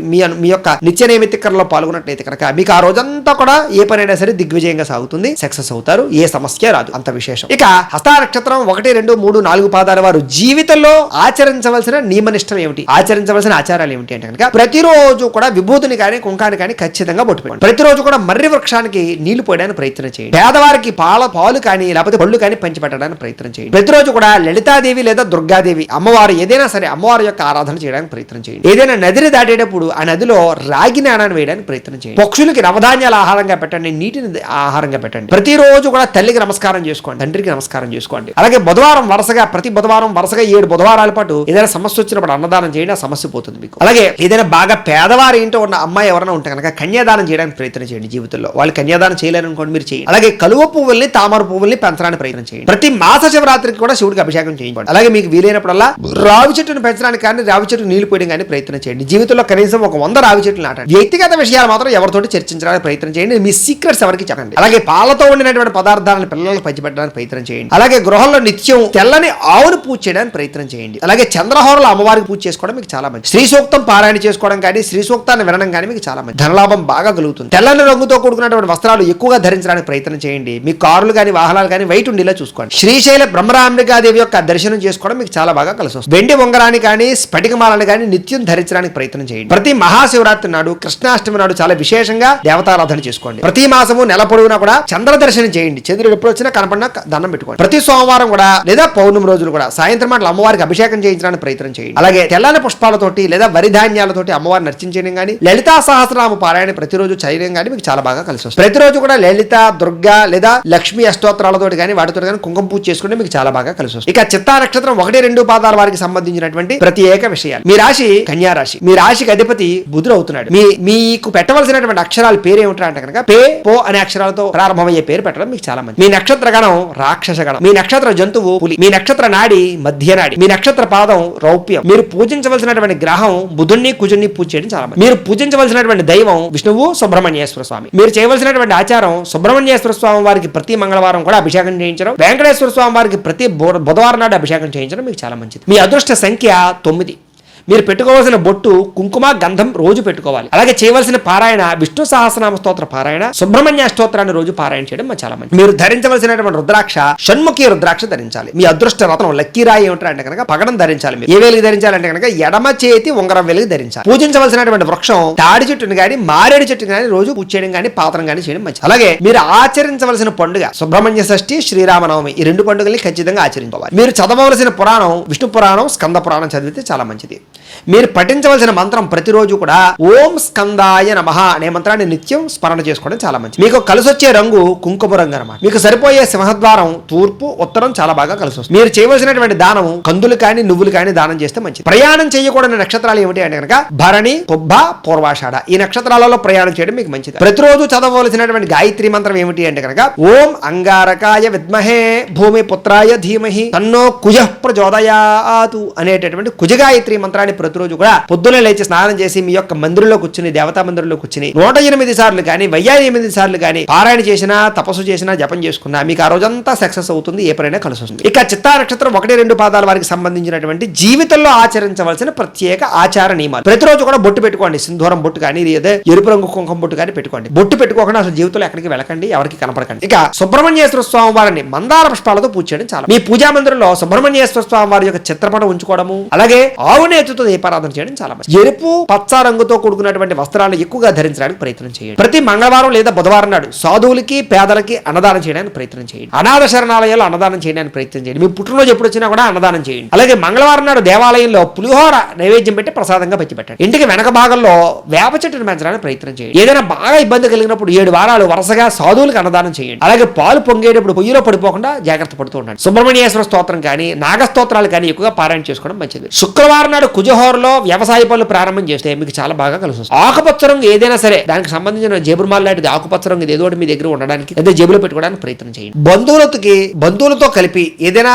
మీ యొక్క నిత్య నైమిత్తికరలో పాల్గొన్నట్లయితే కనుక మీకు ఆ రోజంతా కూడా ఏ పనైనా సరే దిగ్విజయంగా సాగుతుంది. సక్సెస్ అవుతారు. ఏ సమస్య రాదు. అంత విశేషం. ఇక హస్త నక్షత్రం 1, 2, 3, 4 పాదాల వారు జీవితంలో ఆచరించవలసిన నియమనిష్టం ఏమిటి, ఆచరించవలసిన ఆచారాలు ఏమిటి అంటే కనుక ప్రతిరోజు కూడా విభూతిని కానీ కుంకాన్ని కానీ ఖచ్చితంగా బొట్టు పెట్టండి. ప్రతిరోజు కూడా మర్రి వృక్షానికి నీళ్లు పోయడానికి ప్రయత్నం చేయండి. పేదవారికి పాలు కానీ లేకపోతే పళ్ళు కానీ పంచిపెట్టడానికి ప్రయత్నం చేయండి. ప్రతిరోజు కూడా లలితాదేవి లేదా దుర్గాదేవి అమ్మవారు ఏదైనా సరే అమ్మవారి యొక్క ఆరాధన చేయడానికి ప్రయత్నం చేయండి. ఏదైనా నదిని దాటేటప్పుడు ఆ నదిలో రాగి నాణాన్ని వేయడానికి ప్రయత్నం చేయండి. పక్షులకి నవధాన్యాల ఆహారంగా పెట్టండి, నీటిని ఆహారంగా పెట్టండి. ప్రతిరోజు కూడా తల్లికి నమస్కారం చేసుకోండి, తండ్రికి నమస్కారం చేసుకోండి. అలాగే బుధవారం వరుసగా ప్రతి బుధవారం వరుసగా 7 బుధవారాల పాటు ఏదైనా సమస్య వచ్చినప్పుడు అన్నదానం చేయండి. ఆ సమస్య పోతుంది మీకు. అలాగే ఏదైనా బాగా పేదవారి ఇంట్లో ఉన్న అమ్మాయి ఎవరైనా ఉంటే కనుక కన్యాదానం చేయడానికి ప్రయత్నం చేయండి. జీవితంలో వాళ్ళు కన్యాదానం చేయలేరు అనుకోండి, మీరు చేయండి. అలాగే కలువ పువ్వుల్ని తామర పువ్వుల్ని పెంచడానికి ప్రయత్నం చేయండి. ప్రతి మాస శివరాత్రికి కూడా శివుడికి అభిషేకం చేయండి. అలాగే మీకు వీలైనప్పుడల్లా రావి చెట్టును పెంచడానికి కానీ రావి చెట్టు నీళ్లు పోయడం కానీ ప్రయత్నం చేయండి. జీవితంలో కనీసం ఒక 100 రావి చెట్లు నాటండి. వ్యక్తిగత విషయాలు మాత్రం ఎవరితోటి చర్చించడానికి ప్రయత్నం చేయండి. మీ సీక్రెట్స్ ఎవరికి చెప్పండి. అలాగే పాలతో ఉండినటువంటి పదార్థాలను పిల్లలకు పంచిపెట్టడానికి ప్రయత్నం చేయండి. అలాగే గృహంలో నిత్యం తెల్లని ఆవును పూజ చేయడానికి ప్రయత్నం చేయండి. అలాగే చంద్రహోరలో అమ్మవారికి పూజ చేసుకోవడం మీకు చాలా మంచి. శ్రీ సూక్తం పారాయణ చేసుకోవడం కానీ శ్రీ సూక్తాన్ని వినడం కానీ మీకు చాలా మంచి. ధనలాభం బాగా కలుగుతుంది. తెల్లని రంగుతో కూడుకున్నటువంటి వస్త్రాలు ఎక్కువగా ధరించడానికి ప్రయత్నం చేయండి. మీ కారులు కానీ వాహనాలు కానీ వైట్ ఉండేలా చూసుకోండి. శ్రీశైల బ్రహ్మరాంబికాదేవి యొక్క దర్శనం చేసుకోవడం మీకు చాలా బాగా కలిసి వస్తుంది. వెండి ఉంగరాన్ని కానీ స్ఫటికమాలను కానీ నిత్యం ధరించడానికి ప్రయత్నం చేయండి. ప్రతి మహాశివరాత్రి నాడు కృష్ణాష్టమి నాడు చాలా విశేషంగా దేవతారాధన చేసుకోండి. ప్రతి మాసము నెల పొడవునా కూడా చంద్ర దర్శనం చేయండి. చంద్రుడు ఎప్పుడు వచ్చినా కనపడినా దండం పెట్టుకోండి. ప్రతి సోమవారం కూడా లేదా పౌర్ణమి రోజులు కూడా సాయంత్రం మాటలు అమ్మవారికి అభిషేకం చేయించడానికి ప్రయత్నం చేయండి. అలాగే తెల్లని పుష్పాలతోటి లేదా వరి ధాన్యాలతోటి అమ్మవారిని అర్చించడం కానీ లలితా సహస్రనామ పారాయణ ప్రతిరోజు చేయడం కానీ మీకు చాలా బాగా కలిసి వస్తుంది. ప్రతిరోజు కూడా లలిత, దుర్గా లేదా లక్ష్మీ అష్టోత్తరాలతో కానీ వాటితో కానీ కుంకుమ పూజ చేసుకుంటే మీకు చాలా బాగా కలిసి వస్తుంది. ఇక చిత్తా నక్షత్రం 1, 2 పాదాల వారికి సంబంధించినటువంటి ప్రత్యేక విషయాలు. మీ రాశి కన్యా రాశి. మీ రాశికి అధిపతి బుధుడు అవుతున్నాడు. మీకు పెట్టవలసినటువంటి అక్షరాల పేరు ఏమిటంటే అంటే కనుక పే, పో అనే అక్షరాలతో ప్రారంభమయ్యే పేరు పెట్టడం మీకు చాలా మంది. మీ నక్షత్ర గణం రాక్షస గణం. మీ నక్షత్ర జంతువు పులి. మీ నక్షత్ర నాడి మధ్యనాడి. మీ నక్షత్ర పాదం రౌప్యం. మీరు పూజించవలసినటువంటి గ్రహం బుధుణ్ణి కుజుణ్ణి పూజ చేయడం చాలా మంది. మీరు పూజించవలసినటువంటి దైవం విష్ణువు సుబ్రహ్మణ్యేశ్వర స్వామి. మీరు చేయవలసినటువంటి ఆచారం సుబ్రహ్మణ్యేశ్వర స్వామి వారికి ప్రతి మంగళవారం కూడా అభిషేకం చేయించడం, వెంకటేశ్వర స్వామి వారికి ప్రతి బుధవారం నాడు అభిషేకం చేయించడం మీకు చాలా మంచిది. మీ అదృష్ట సంఖ్య 9. మీరు పెట్టుకోవాల్సిన బొట్టు కుంకుమ గంధం రోజు పెట్టుకోవాలి. అలాగే చేయవలసిన పారాయణ విష్ణు సహస్రనామ స్తోత్ర పారాయణ, సుబ్రహ్మణ్య స్తోత్రాన్ని రోజు పారాయణ చేయడం చాలా మంచిది. మీరు ధరించవలసినటువంటి రుద్రాక్ష షణ్ముఖి రుద్రాక్ష ధరించాలి. మీ అదృష్ట రత్నం లక్కీ రాయి ఏమిటంటే కనుక పగడం ధరించాలి. మీరు ఏ వేలికి ధరించాలంటే కనుక ఎడమ చేతి ఉంగరం వేలికి ధరించాలి. పూజించవలసినటువంటి వృక్షం తాడి చెట్టుని గాని మారేడు చెట్టుని గాని రోజు పూజ చేయడం గాని పాత్రం గాని చేయడం మంచిది. అలాగే మీరు ఆచరించవలసిన పండుగ సుబ్రహ్మణ్య షష్ఠి, శ్రీరామనవమి, ఈ 2 పండుగల్ని ఖచ్చితంగా ఆచరించుకోవాలి. మీరు చదవవలసిన పురాణం విష్ణు పురాణం, స్కంద పురాణం చదివితే చాలా మంచిది. మీరు పఠించవలసిన మంత్రం ప్రతిరోజు కూడా ఓం స్కందాయ నమః అనే మంత్రాన్ని నిత్యం స్మరణ చేసుకోవడం చాలా మంచిది. మీకు కలిసి వచ్చే రంగు కుంకుమ రంగు అన్నమాట. మీకు సరిపోయే సింహద్వారం తూర్పు, ఉత్తరం చాలా బాగా కలిసి వస్తుంది. మీరు చేయవలసినటువంటి దానం కందులు కానీ నువ్వులు కానీ దానం చేస్తే మంచిది. ప్రయాణం చేయకూడని నక్షత్రాలు ఏమిటి అంటే కనుక భరణి, పుబ్బ, పూర్వాషాఢ, ఈ నక్షత్రాలలో ప్రయాణం చేయడం మీకు మంచిది. ప్రతిరోజు చదవవలసినటువంటి గాయత్రి మంత్రం ఏమిటి అంటే కనుక ఓం అంగారకాయ విద్మహే భూమి పుత్రాయ ధీమహి తన్నో కుజః ప్రచోదయాతు అనేటటువంటి కుజగాయత్రి మంత్రాన్ని ప్రతిరోజు కూడా పొద్దున్నే లేచి స్నానం చేసి మీ యొక్క మందిరంలో కూర్చుని, దేవతా మందిరంలో కూర్చుని 108 సార్లు కానీ 1008 సార్లు కానీ పారాయణ చేసినా, తపస్సు చేసినా, జపం చేసుకున్నా మీకు ఆ రోజంతా సక్సెస్ అవుతుంది. ఏ పరైనా కలిసి వస్తుంది. ఇక చిత్తా నక్షత్రం 1-2 పాదాల వారికి సంబంధించినటువంటి జీవితంలో ఆచరించవలసిన ప్రత్యేక ఆచార నియమాలు. ప్రతిరోజు కూడా బొట్టు పెట్టుకోండి. సింధూరం బొట్టు కానీ లేదా ఎరుపు రంగు కుంకుమ బొట్టు కానీ పెట్టుకోండి. బొట్టు పెట్టుకోకుండా అసలు జీవితంలో ఎక్కడికి వెళ్ళకండి, ఎవరికి కనపడకండి. ఇక సుబ్రహ్మణ్యేశ్వర స్వామి వారిని మందార పుష్పాలతో పూజ చేయడం చాలా. మీ పూజా మందిరంలో సుబ్రహ్మణ్యేశ్వర స్వామి వారి యొక్క చిత్రపటం ఉంచుకోవడము, అలాగే ఆవు నేతితో దీపారాధన చేయడం చాలా మంచిది. ఎరుపు పచ్చ రంగుతో కూడుకున్నటువంటి వస్త్రాలను ఎక్కువగా ధరించడానికి ప్రయత్నం చేయండి. ప్రతి మంగళవారం లేదా బుధవారం నాడు సాధువులకి పేదలకి అన్నదానం చేయడానికి ప్రయత్నం చేయండి. అనాథ శరణాలయాల్లో అన్నదానం చేయడానికి ప్రయత్నం చేయండి. మీ పుట్టినరోజు ఎప్పుడు వచ్చినా కూడా అన్నదానం చేయండి. అలాగే మంగళవారం నాడు దేవాలయంలో పులిహోర నైవేద్యం పెట్టి ప్రసాదంగా పెట్టండి. ఇంటికి వెనక భాగంలో వేప చెట్టును పెంచడానికి ప్రయత్నం చేయండి. ఏదైనా బాగా ఇబ్బంది కలిగినప్పుడు 7 వారాలు వరుసగా సాధువులకు అన్నదానం చేయండి. అలాగే పాలు పొంగేటప్పుడు పొయ్యిలో పడిపోకుండా జాగ్రత్త పడుతూ ఉండండి. సుబ్రహ్మణ్యేశ్వర స్తోత్రం కానీ నాగస్తోత్రాలు కానీ ఎక్కువగా పారాయణ చేసుకోవడం మంచిది. శుక్రవారం నాడు కుజహోరలో వ్యవసాయ పనులు ప్రారంభం చేస్తే మీకు చాలా బాగా కలిసి వస్తుంది. ఆకుపచ్చ రంగు ఏదైనా సరే దానికి సంబంధించిన జేబురుమాల లాంటిది ఆకుపచ్చ రంగు ఏదో ఒకటి మీ దగ్గర ఉండడానికి లేదా జేబులో పెట్టుకోవడానికి ప్రయత్నం చేయండి. బంధువులతో కలిపి ఏదైనా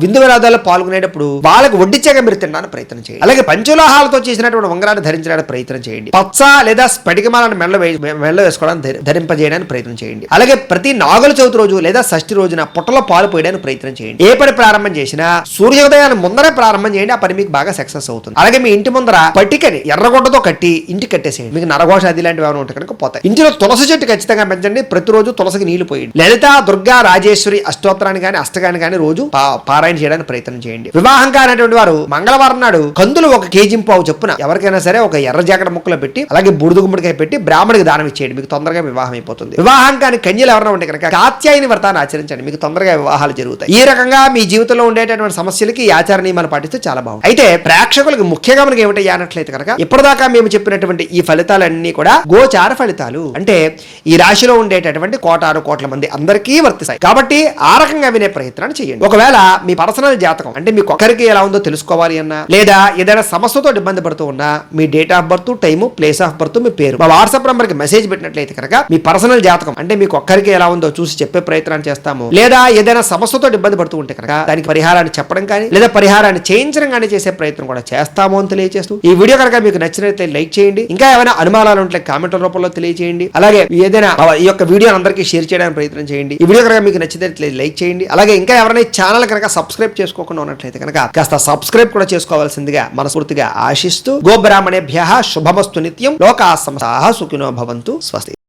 విందు వినోదాల్లో పాల్గొనేటప్పుడు వాళ్ళకి వడ్డిచ్చాక మీరు తినడానికి ప్రయత్నం చేయండి. అలాగే పంచలోహాలతో చేసినటువంటి ఉంగరాన్ని ధరించడానికి ప్రయత్నం చేయండి. పచ్చ లేదా స్ఫటికమాలను మెడలో వేసుకోవడానికి ధరింపజేయడానికి ప్రయత్నం చేయండి. అలాగే ప్రతి నాగుల చవితి రోజు లేదా షష్ఠి రోజున పుట్టలో పాలు పోయడానికి ప్రయత్నం చేయండి. ఏ పని ప్రారంభం చేసినా సూర్యోదయాన్ని ముందరే ప్రారంభం చేయండి. ఆ పని మీకు బాగా సక్సెస్ అవుతుంది. అలాగే మీ ఇంటి ముందర పట్టికని ఎర్రగొడ్డతో కట్టి ఇంటికి కట్టేసేయండి. మీకు నరఘోష అది లాంటివి ఏమైనా ఉంటే కనుక పోతాయి. ఇంటిలో తులసి చెట్టు ఖచ్చితంగా పెంచండి. ప్రతిరోజు తులసికి నీళ్లు పోయండి. లలిత దుర్గా రాజేశ్వరి అష్టోత్తరాన్ని కానీ అష్టకాన్ని కానీ రోజు పారాయణ చేయడానికి ప్రయత్నం చేయండి. వివాహం కానటువంటి వారు మంగళవారం నాడు కందులు 1 కేజీ పావు చొప్పున ఎవరికైనా సరే ఒక ఎర్ర జాకెట్ ముక్కలో పెట్టి అలాగే బూడిద గుమ్మడికాయ పెట్టి బ్రాహ్మడికి దానం ఇచ్చేయండి. మీకు తొందరగా వివాహం అయిపోతుంది. వివాహం కాని కన్యలు ఎవరైనా ఉంటే కనుక కాత్యాయని వ్రతాన్ని ఆచరించండి. మీకు తొందరగా వివాహాలు జరుగుతాయి. ఈ రకంగా మీ జీవితంలో ఉండేటటువంటి సమస్యలకి ఈ ఆచార నియమాలు పాటిస్తే చాలా బాగుంది. అయితే ప్రేక్షకులకు ముఖ్యంగా మనకి ఏమిటయ్యా అన్నట్లయితే కనుక ఇప్పటిదాకా మేము చెప్పినటువంటి ఈ ఫలితాలన్నీ కూడా గోచార ఫలితాలు. అంటే ఈ రాశిలో ఉండేటటువంటి కోట్ల మంది అందరికీ వర్తిస్తాయి. కాబట్టి ఆ రకంగా వినే ప్రయత్నాన్ని చేయండి. ఒకవేళ మీ పర్సనల్ జాతకం అంటే మీకు ఒక్కరికి ఎలా ఉందో తెలుసుకోవాలి అన్నా లేదా ఏదైనా సమస్యతో ఇబ్బంది పడుతూ ఉన్నా మీ date of birth, time, place of birth, మీ పేరు మా వాట్సాప్ నంబర్ కి మెసేజ్ పెట్టినట్లయితే కనుక మీ పర్సనల్ జాతకం అంటే మీకు ఒక్కరికి ఎలా ఉందో చూసి చెప్పే ప్రయత్నాన్ని చేస్తాము. లేదా ఏదైనా సమస్యతో ఇబ్బంది పడుతూ ఉంటే కనుక దానికి పరిహారాన్ని చెప్పడం కానీ లేదా పరిహారాన్ని చేయించడం కానీ చేసే ప్రయత్నం కూడా చేస్తాము అని తెలియజేస్తూ ఈ వీడియో కనుక మీకు నచ్చినట్లయితే లైక్ చేయండి. ఇంకా ఏమైనా అనుమానాలు ఉంటే కామెంట్ల రూపంలో తెలియజేయండి. అలాగే ఏదైనా ఈ యొక్క వీడియో అందరికీ షేర్ చేయడానికి ప్రయత్నం చేయండి. ఈ వీడియో కనుక మీకు నచ్చినట్లయితే లైక్ చేయండి. అలాగే ఇంకా ఎవరైనా ఛానల్ కనుక సబ్స్క్రైబ్ చేసుకోకుండా ఉన్నట్లయితే కనుక కాస్త సబ్స్క్రైబ్ కూడా చేసుకోవాల్సిందిగా మనస్ఫూర్తిగా ఆశిస్తూ గోబ్రాహ్మణేభ్యః శుభమస్తు నిత్యం. లోకాః సమస్తాః సుఖినో భవంతు. స్వస్తి.